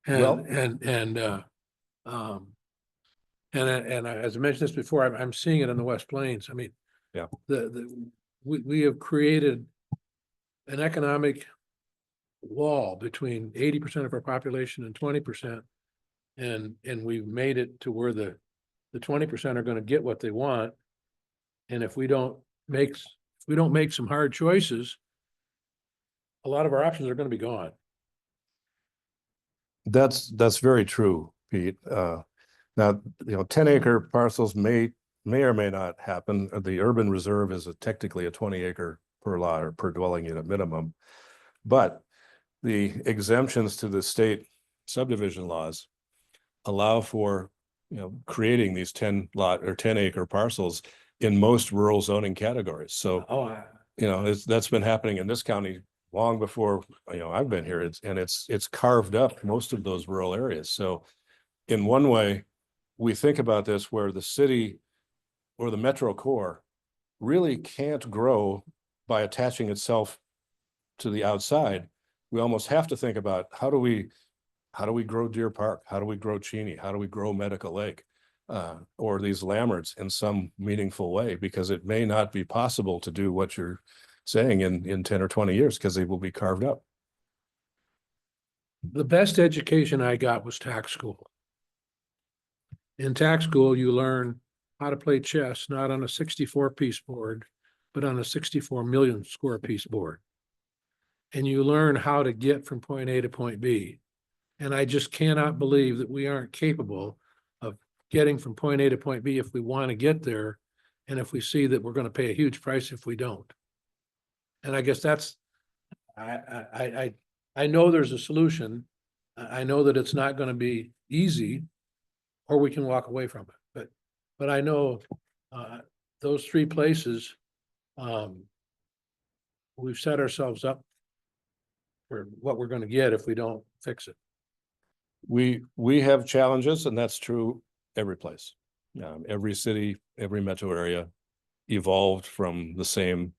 Well- And as I mentioned this before, I'm seeing it in the West Plains. I mean, Yeah. We have created an economic wall between 80% of our population and 20%. And we've made it to where the 20% are going to get what they want. And if we don't make some hard choices, a lot of our options are going to be gone. That's very true, Pete. Now, 10-acre parcels may or may not happen. The urban reserve is technically a 20-acre per lot or per dwelling unit minimum. But the exemptions to the state subdivision laws allow for, creating these 10-lot or 10-acre parcels in most rural zoning categories. So, that's been happening in this county long before, I've been here. It's carved up most of those rural areas. So in one way, we think about this where the city or the metro core really can't grow by attaching itself to the outside. We almost have to think about how do we grow Deer Park? How do we grow Cheney? How do we grow Medical Lake? Or these Lammerts in some meaningful way, because it may not be possible to do what you're saying in 10 or 20 years because they will be carved up. The best education I got was tax school. In tax school, you learn how to play chess, not on a 64-piece board, but on a 64 million square piece board. And you learn how to get from point A to point B. And I just cannot believe that we aren't capable of getting from point A to point B if we want to get there. And if we see that we're going to pay a huge price if we don't. And I guess that's, I know there's a solution. I know that it's not going to be easy, or we can walk away from it. But I know those three places, we've set ourselves up for what we're going to get if we don't fix it. We have challenges, and that's true every place. Every city, every metro area evolved from the same,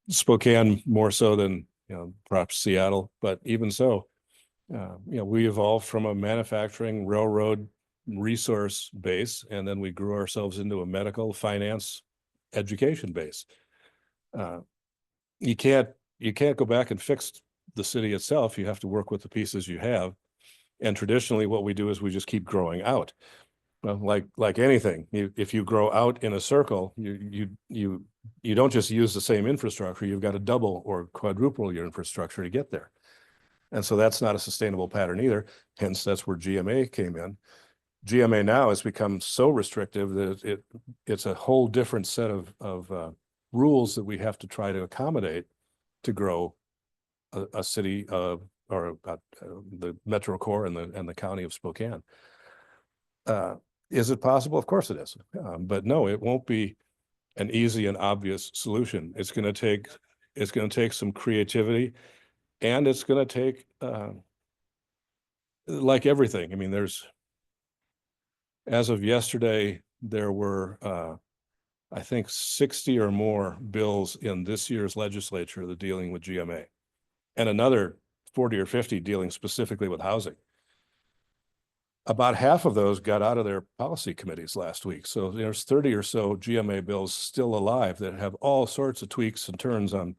Spokane more so than, perhaps Seattle, but even so, we evolved from a manufacturing railroad resource base, and then we grew ourselves into a medical finance education base. You can't go back and fix the city itself. You have to work with the pieces you have. And traditionally what we do is we just keep growing out. Well, like anything, if you grow out in a circle, you don't just use the same infrastructure. You've got to double or quadruple your infrastructure to get there. And so that's not a sustainable pattern either. Hence, that's where GMA came in. GMA now has become so restrictive that it's a whole different set of rules that we have to try to accommodate to grow a city or the metro core and the county of Spokane. Is it possible? Of course it is. But no, it won't be an easy and obvious solution. It's going to take some creativity, and it's going to take, like everything. I mean, as of yesterday, there were, I think 60 or more bills in this year's legislature that dealing with GMA, and another 40 or 50 dealing specifically with housing. About half of those got out of their policy committees last week. So there's 30 or so GMA bills still alive that have all sorts of tweaks and turns on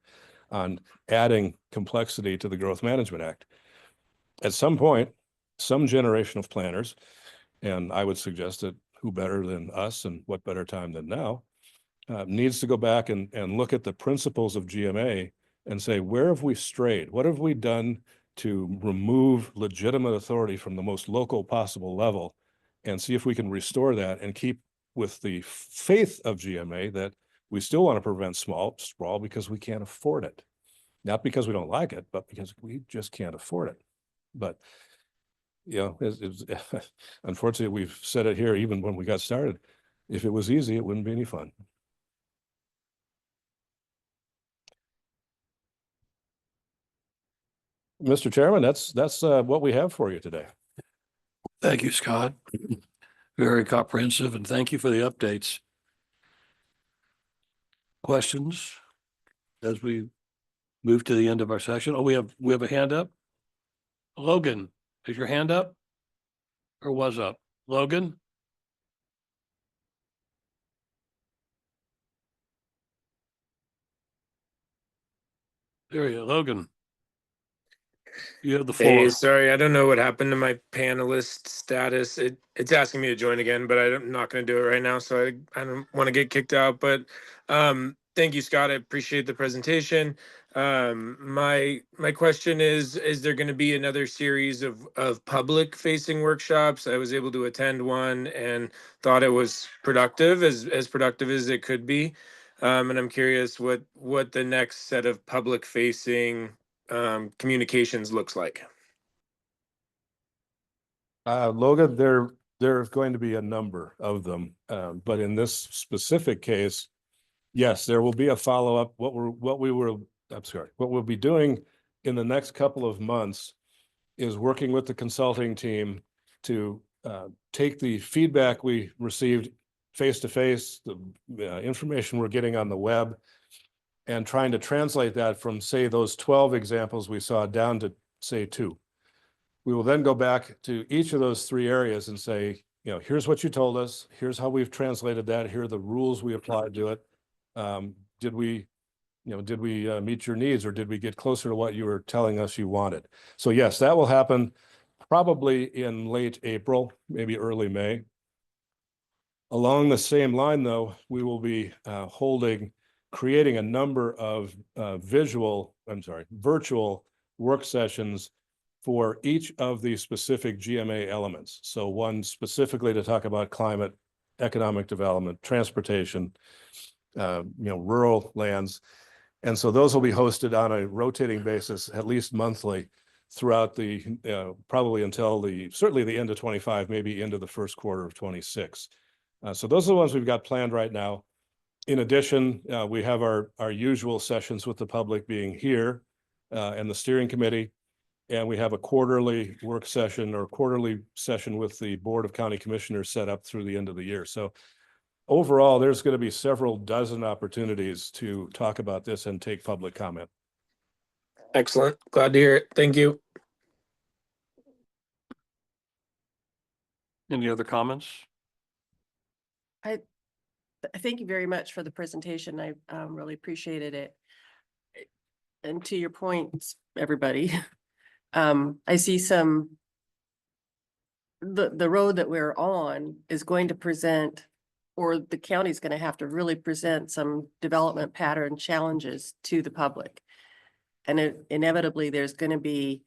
adding complexity to the Growth Management Act. At some point, some generation of planners, and I would suggest that who better than us, and what better time than now, needs to go back and look at the principles of GMA and say, where have we strayed? What have we done to remove legitimate authority from the most local possible level, and see if we can restore that and keep with the faith of GMA that we still want to prevent sprawl because we can't afford it. Not because we don't like it, but because we just can't afford it. But you know, unfortunately, we've said it here, even when we got started. If it was easy, it wouldn't be any fun. Mr. Chairman, that's what we have for you today. Thank you, Scott. Very comprehensive, and thank you for the updates. Questions as we move to the end of our session? Oh, we have a hand up. Logan, is your hand up? Or was up? Logan? There you go, Logan. You have the floor. Hey, sorry, I don't know what happened to my panelist status. It's asking me to join again, but I'm not going to do it right now, so I don't want to get kicked out. But thank you, Scott. I appreciate the presentation. My question is there going to be another series of public facing workshops? I was able to attend one and thought it was productive as productive as it could be. And I'm curious what the next set of public facing communications looks like. Logan, there's going to be a number of them, but in this specific case, yes, there will be a follow-up. What we'll be doing in the next couple of months is working with the consulting team to take the feedback we received face-to-face, the information we're getting on the web, and trying to translate that from, say, those 12 examples we saw down to, say, 2. We will then go back to each of those 3 areas and say, you know, here's what you told us. Here's how we've translated that. Here are the rules we applied to it. Did we meet your needs, or did we get closer to what you were telling us you wanted? So yes, that will happen probably in late April, maybe early May. Along the same line, though, we will be creating a number of virtual work sessions for each of the specific GMA elements. So one specifically to talk about climate, economic development, transportation, rural lands. And so those will be hosted on a rotating basis, at least monthly, throughout the, probably until certainly the end of 25, maybe into the first quarter of 26. So those are the ones we've got planned right now. In addition, we have our usual sessions with the public being here and the steering committee. And we have a quarterly work session or quarterly session with the Board of County Commissioners set up through the end of the year. So overall, there's going to be several dozen opportunities to talk about this and take public comment. Excellent. Glad to hear it. Thank you. Any other comments? Thank you very much for the presentation. I really appreciated it. And to your point, everybody, I see the road that we're on is going to present, or the county's going to have to really present some development pattern challenges to the public. And inevitably, there's going to be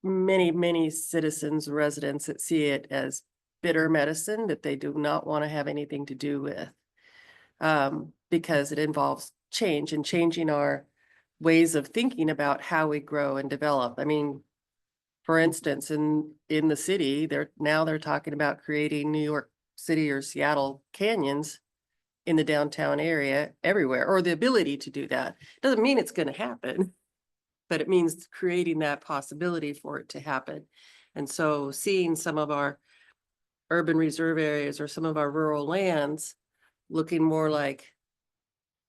many citizens, residents that see it as bitter medicine that they do not want to have anything to do with, because it involves change and changing our ways of thinking about how we grow and develop. I mean, for instance, in the city, they're talking about creating New York City or Seattle canyons in the downtown area everywhere, or the ability to do that. Doesn't mean it's going to happen, but it means creating that possibility for it to happen. And so seeing some of our urban reserve areas or some of our rural lands looking more like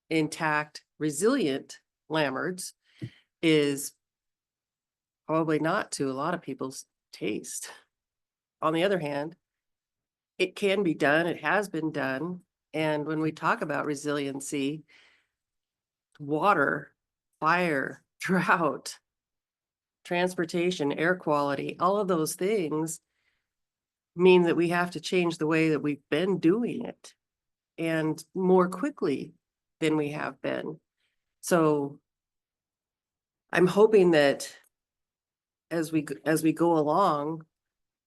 intact, resilient landmarks is probably not to a lot of people's taste. On the other hand, it can be done. It has been done. And when we talk about resiliency, water, fire, drought, transportation, air quality, all of those things mean that we have to change the way that we've been doing it, and more quickly than we have been. So I'm hoping that as we go along,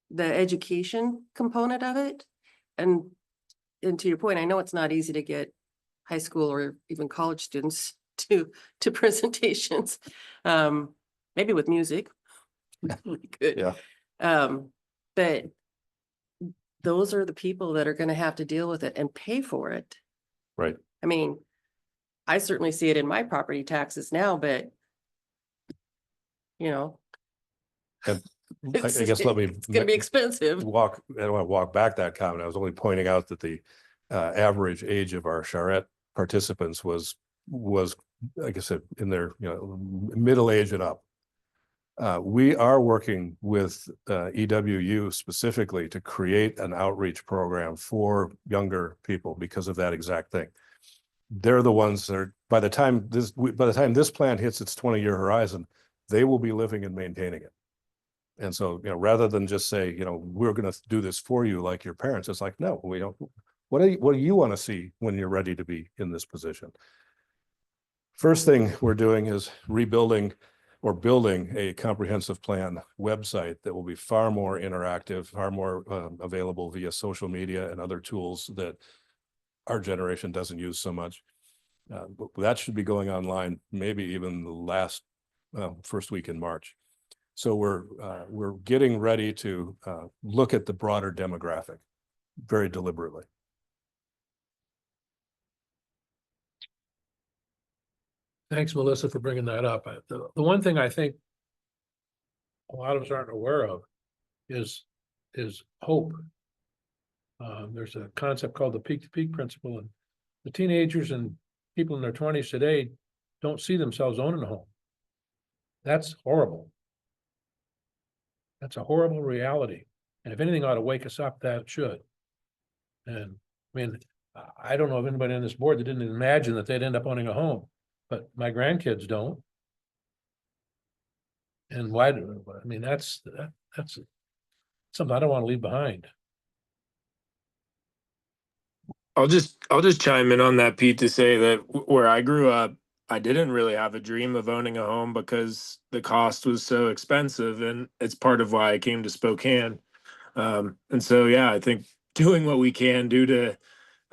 the education component of it, and to your point, I know it's not easy to get high school or even college students to presentations, maybe with music. Really good. Yeah. But those are the people that are gonna have to deal with it and pay for it. Right. I mean, I certainly see it in my property taxes now, but you know. And I It's, guess let me it's gonna be expensive. I don't want to walk back that comment. I was only pointing out that the average age of our charrette participants was, like I said, in their, middle age and up. We are working with EWU specifically to create an outreach program for younger people because of that exact thing. They're the ones that are, by the time this plan hits its 20-year horizon, they will be living and maintaining it. And so, rather than just say, we're going to do this for you like your parents, it's like, no, we don't. What do you want to see when you're ready to be in this position? First thing we're doing is rebuilding or building a comprehensive plan website that will be far more interactive, far more available via social media and other tools that our generation doesn't use so much. That should be going online, maybe even the last first week in March. So we're getting ready to look at the broader demographic very deliberately. Thanks, Melissa, for bringing that up. The one thing I think a lot of us aren't aware of is hope. There's a concept called the peak-to-peak principle, and the teenagers and people in their 20s today don't see themselves owning a home. That's horrible. That's a horrible reality. And if anything ought to wake us up, that it should. And I mean, I don't know of anybody on this board that didn't imagine that they'd end up owning a home, but my grandkids don't. And why do, I mean, that's something I don't want to leave behind. I'll just chime in on that, Pete, to say that where I grew up, I didn't really have a dream of owning a home because the cost was so expensive, and it's part of why I came to Spokane. And so, yeah, I think doing what we can do to,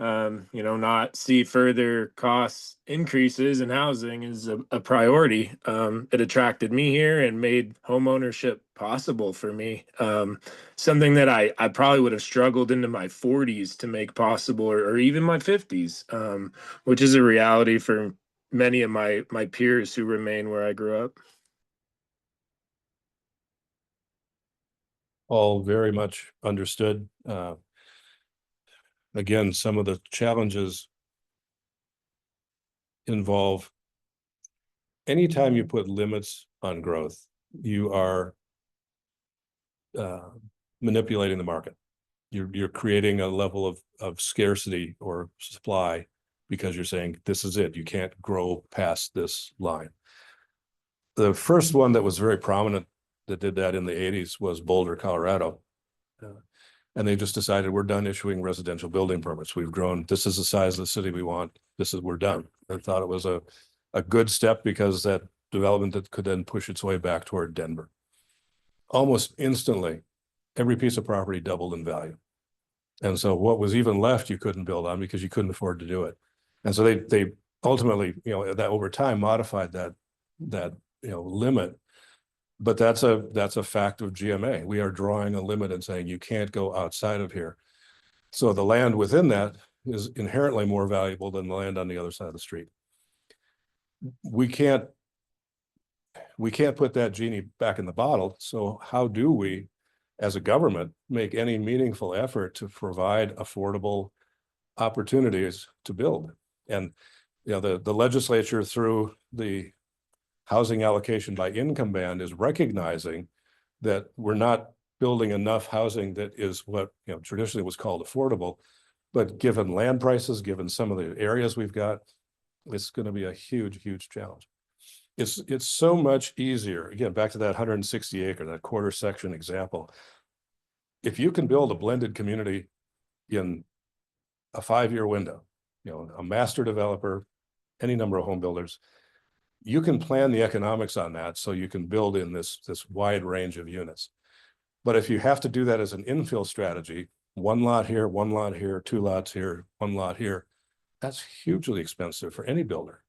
not see further cost increases in housing is a priority. It attracted me here and made home ownership possible for me. Something that I probably would have struggled into my 40s to make possible, or even my 50s, which is a reality for many of my peers who remain where I grew up. All very much understood. Again, some of the challenges involve anytime you put limits on growth, you are manipulating the market. You're creating a level of scarcity or supply because you're saying this is it. You can't grow past this line. The first one that was very prominent that did that in the 80s was Boulder, Colorado. And they just decided we're done issuing residential building permits. We've grown. This is the size of the city we want. We're done. I thought it was a good step because that development that could then push its way back toward Denver. Almost instantly, every piece of property doubled in value. And so what was even left, you couldn't build on because you couldn't afford to do it. And so they ultimately, that over time modified that limit. But that's a fact of GMA. We are drawing a limit and saying you can't go outside of here. So the land within that is inherently more valuable than the land on the other side of the street. We can't put that genie back in the bottle. So how do we, as a government, make any meaningful effort to provide affordable opportunities to build? And the legislature, through the housing allocation by income band, is recognizing that we're not building enough housing that is what traditionally was called affordable, but given land prices, given some of the areas we've got, it's going to be a huge challenge. It's so much easier, again, back to that 160 acre, that quarter section example. If you can build a blended community in a 5-year window, a master developer, any number of home builders, you can plan the economics on that so you can build in this wide range of units. But if you have to do that as an infill strategy, 1 lot here, 2 lots here, 1 lot here, that's hugely expensive for any builder.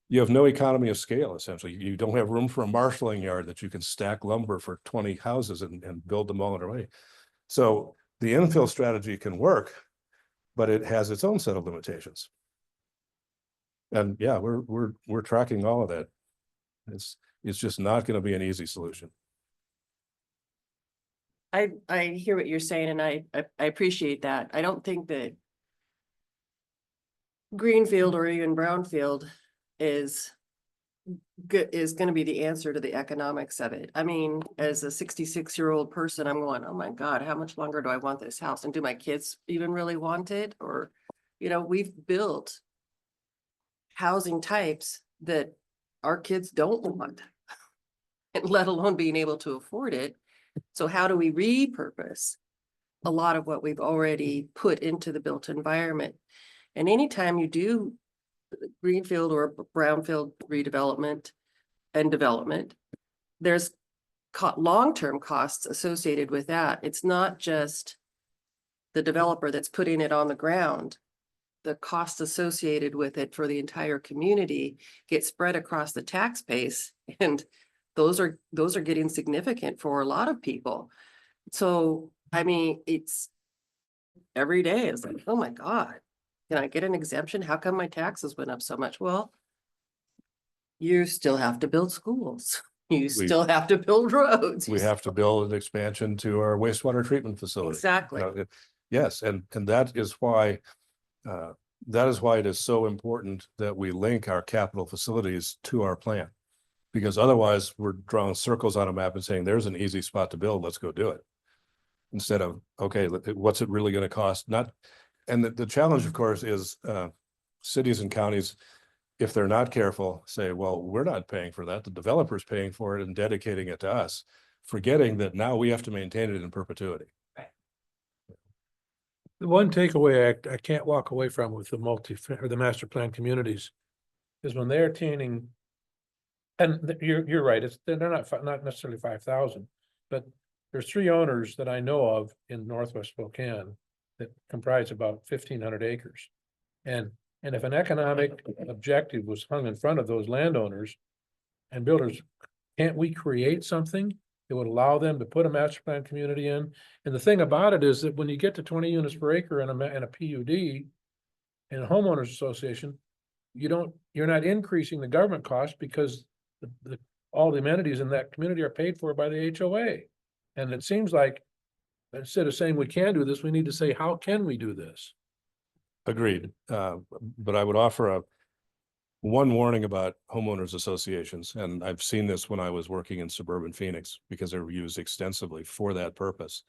you have no economy of scale, essentially. You don't have room for a marshalling yard that you can stack lumber for 20 houses and build them all in a way. So the infill strategy can work, but it has its own set of limitations. And yeah, we're tracking all of that. It's just not going to be an easy solution. I hear what you're saying, and I appreciate that. I don't think that greenfield or even brownfield is gonna be the answer to the economics of it. I mean, as a 66-year-old person, I'm going, oh my God, how much longer do I want this house? And do my kids even really want it? Or, you know, we've built housing types that our kids don't want, and let alone being able to afford it. So how do we repurpose a lot of what we've already put into the built environment? And anytime you do greenfield or brownfield redevelopment and development, there's long-term costs associated with that. It's not just the developer that's putting it on the ground. The costs associated with it for the entire community get spread across the tax base, and those are getting significant for a lot of people. So, I mean, it's every day it's like, oh my God, can I get an exemption? How come my taxes went up so much? Well, you still have to build schools. You still have to build roads. We have to build an expansion to our wastewater treatment facility. Exactly. Yes, and that is why it is so important that we link our capital facilities to our plan. Because otherwise we're drawing circles on a map and saying, there's an easy spot to build, let's go do it. Instead of, okay, what's it really going to cost? And the challenge, of course, is cities and counties, if they're not careful, say, well, we're not paying for that. The developer's paying for it and dedicating it to us, forgetting that now we have to maintain it in perpetuity. The one takeaway I can't walk away from with the master plan communities is when they're attaining, and you're right, they're not necessarily 5,000, but there's 3 owners that I know of in Northwest Spokane that comprise about 1,500 acres. And if an economic objective was hung in front of those landowners and builders, can't we create something that would allow them to put a master plan community in? And the thing about it is that when you get to 20 units per acre in a PUD, in a homeowners association, you're not increasing the government cost because all the amenities in that community are paid for by the HOA. And it seems like instead of saying we can do this, we need to say, how can we do this? Agreed. But I would offer one warning about homeowners associations. And I've seen this when I was working in suburban Phoenix because they're used extensively for that purpose.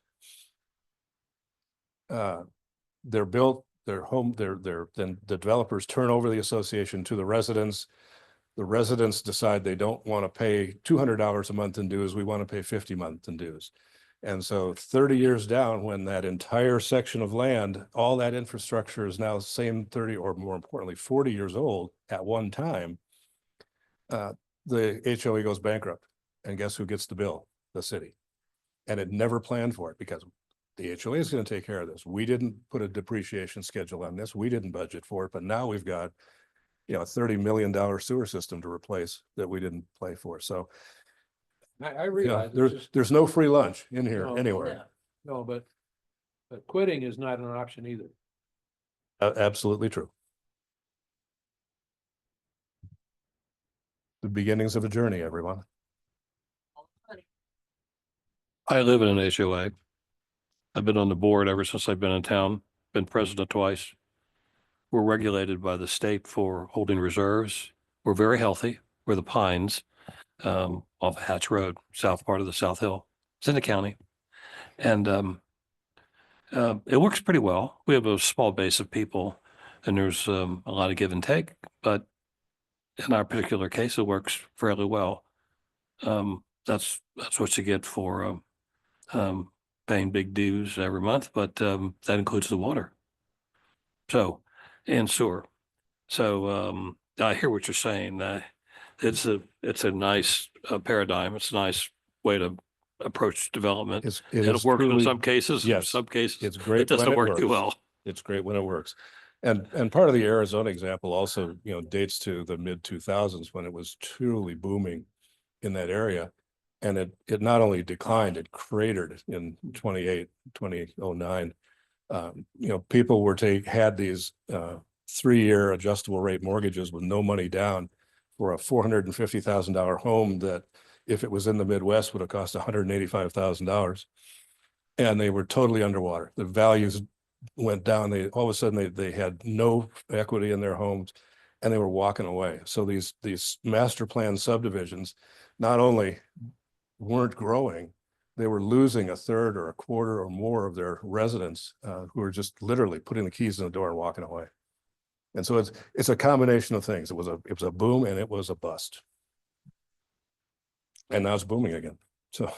They're built, then the developers turn over the association to the residents. The residents decide they don't want to pay $200 a month in dues. We want to pay $50 a month in dues. And so 30 years down, when that entire section of land, all that infrastructure is now same 30 or more importantly, 40 years old at one time, the HOA goes bankrupt. And guess who gets the bill? The city. And it never planned for it because the HOA is going to take care of this. We didn't put a depreciation schedule on this. We didn't budget for it, but now we've got, a $30 million sewer system to replace that we didn't play for. So I realize there's no free lunch in here No, anywhere. no, but quitting is not an option either. Absolutely true. The beginnings of a journey, everyone. I live in an HOA. I've been on the board ever since I've been in town, been president twice. We're regulated by the state for holding reserves. We're very healthy. We're the Pines off Hatch Road, south part of the South Hill. It's in the county. And it works pretty well. We have a small base of people and there's a lot of give and take, but in our particular case, it works fairly well. That's what you get for paying big dues every month, but that includes the water. So, and sewer. So I hear what you're saying. It's a nice paradigm. It's a nice way to approach development. It'll work in some cases. Yes, In some cases, it's great. it doesn't when work too works. well. It's great when it works. And part of the Arizona example also, dates to the mid-2000s when it was truly booming in that area. And it not only declined, it cratered in 2009. People had these 3-year adjustable rate mortgages with no money down for a $450,000 home that, if it was in the Midwest, would have cost $185,000. And they were totally underwater. The values went down. All of a sudden they had no equity in their homes and they were walking away. So these master plan subdivisions not only weren't growing, they were losing a third or a quarter or more of their residents who were just literally putting the keys in the door and walking away. And so it's a combination of things. It was a boom and it was a bust. And now it's booming again. So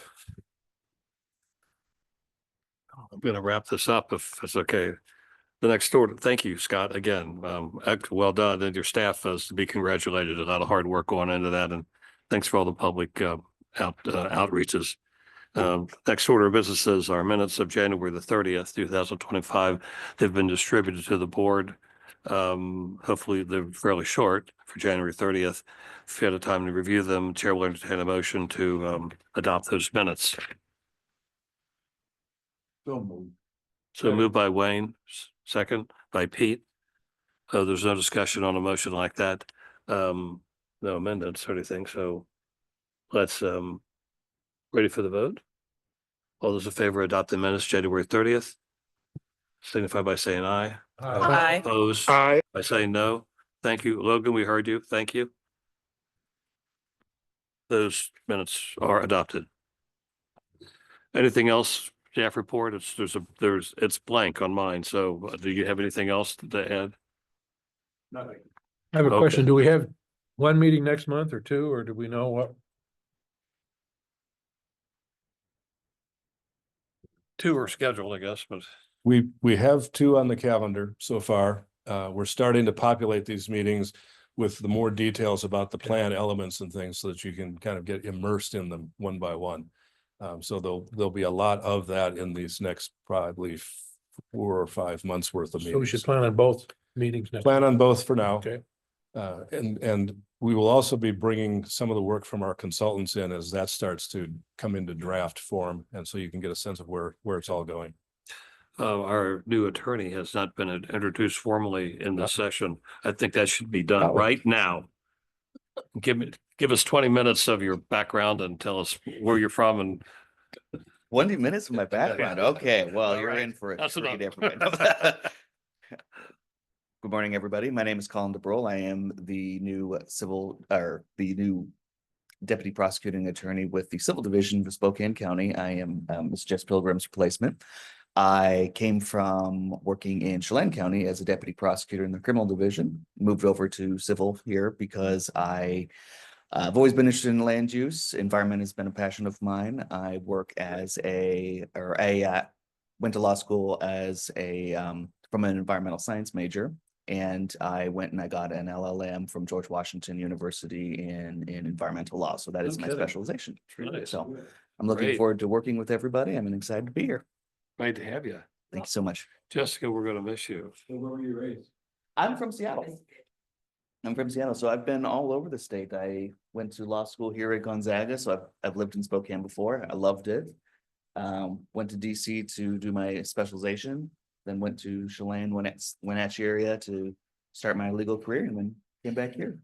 I'm going to wrap this up if it's okay. The next order, thank you, Scott, again. Well done, and your staff is to be congratulated. A lot of hard work going into that, and thanks for all the public outreaches. Next order of business is our minutes of January the 30th, 2025. They've been distributed to the board. Hopefully they're fairly short for January 30th. If you had a time to review them, Chair will entertain a motion to adopt those minutes. So moved by Wayne, second by Pete. There's no discussion on a motion like that. No amendments or anything, so let's ready for the vote. All those in favor of adopting minutes January 30th, signify by saying aye. Aye. Opposed Aye. by saying no. Thank you, Logan, we heard you. Thank you. Those minutes are adopted. Anything else? Staff report, it's blank on mine, so do you have anything else to add? Nothing. I have a Okay. question. Do we have one meeting next month or two, or do we know what? 2 are scheduled, I guess, but we have 2 on the calendar so far. We're starting to populate these meetings with the more details about the plan elements and things so that you can kind of get immersed in them one by one. So there'll be a lot of that in these next probably 4 or 5 months worth of meetings. So we should plan on both meetings next. Plan on both for now. Okay. And we will also be bringing some of the work from our consultants in as that starts to come into draft form. And so you can get a sense of where it's all going. our new attorney has not been introduced formally in this session. I think that should be done right now. Give us 20 minutes of your background and tell us where you're from and 20 minutes of my background. Okay, well, you're in for a That's treat, enough. everybody. Good morning, everybody. My name is Colin DeBrol. I am the new deputy prosecuting attorney with the Civil Division of Spokane County. I am Ms. Jess Pilgrim's replacement. I came from working in Chelan County as a deputy prosecutor in the criminal division, moved over to civil here because I've always been interested in land use. Environment has been a passion of mine. I work as went to law school as from an environmental science major. And I went and I got an LLM from George Washington University in environmental law. So that is my specialization. Nice. So I'm looking Great. forward to working with everybody. I'm excited to be here. Great to have you. Thank you so much. Jessica, we're going to miss you. Where were you raised? I'm from Seattle. So I've been all over the state. I went to law school here at Gonzaga, so I've lived in Spokane before. I loved it. Went to DC to do my specialization, then went to Chelan, Wenatchee area to start my legal career, and then came back here.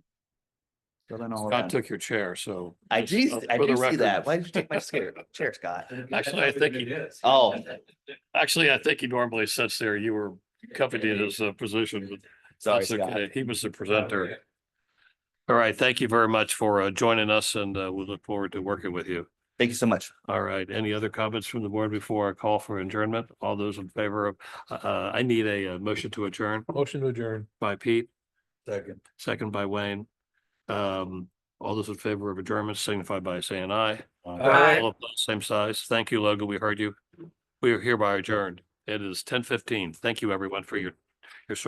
So then all Scott around. took your chair, so. I do for the see record. that. Why did you take my chair, Scott? Actually, I think Oh, Actually, I think he normally sits there. You were accompanied his position, but sorry, that's Scott. okay. He was the presenter. All right. Thank you very much for joining us, and we look forward to working with you. Thank you so much. All right. Any other comments from the board before I call for adjournment? All those in favor of, I need a motion to adjourn Motion to adjourn. by Pete, Second. second by Wayne. All those in favor of adjournment signify by saying aye. Aye. All opposed, same size. Thank you, Logan. We heard you. We are hereby adjourned. It is 10:15. Thank you, everyone, for your service.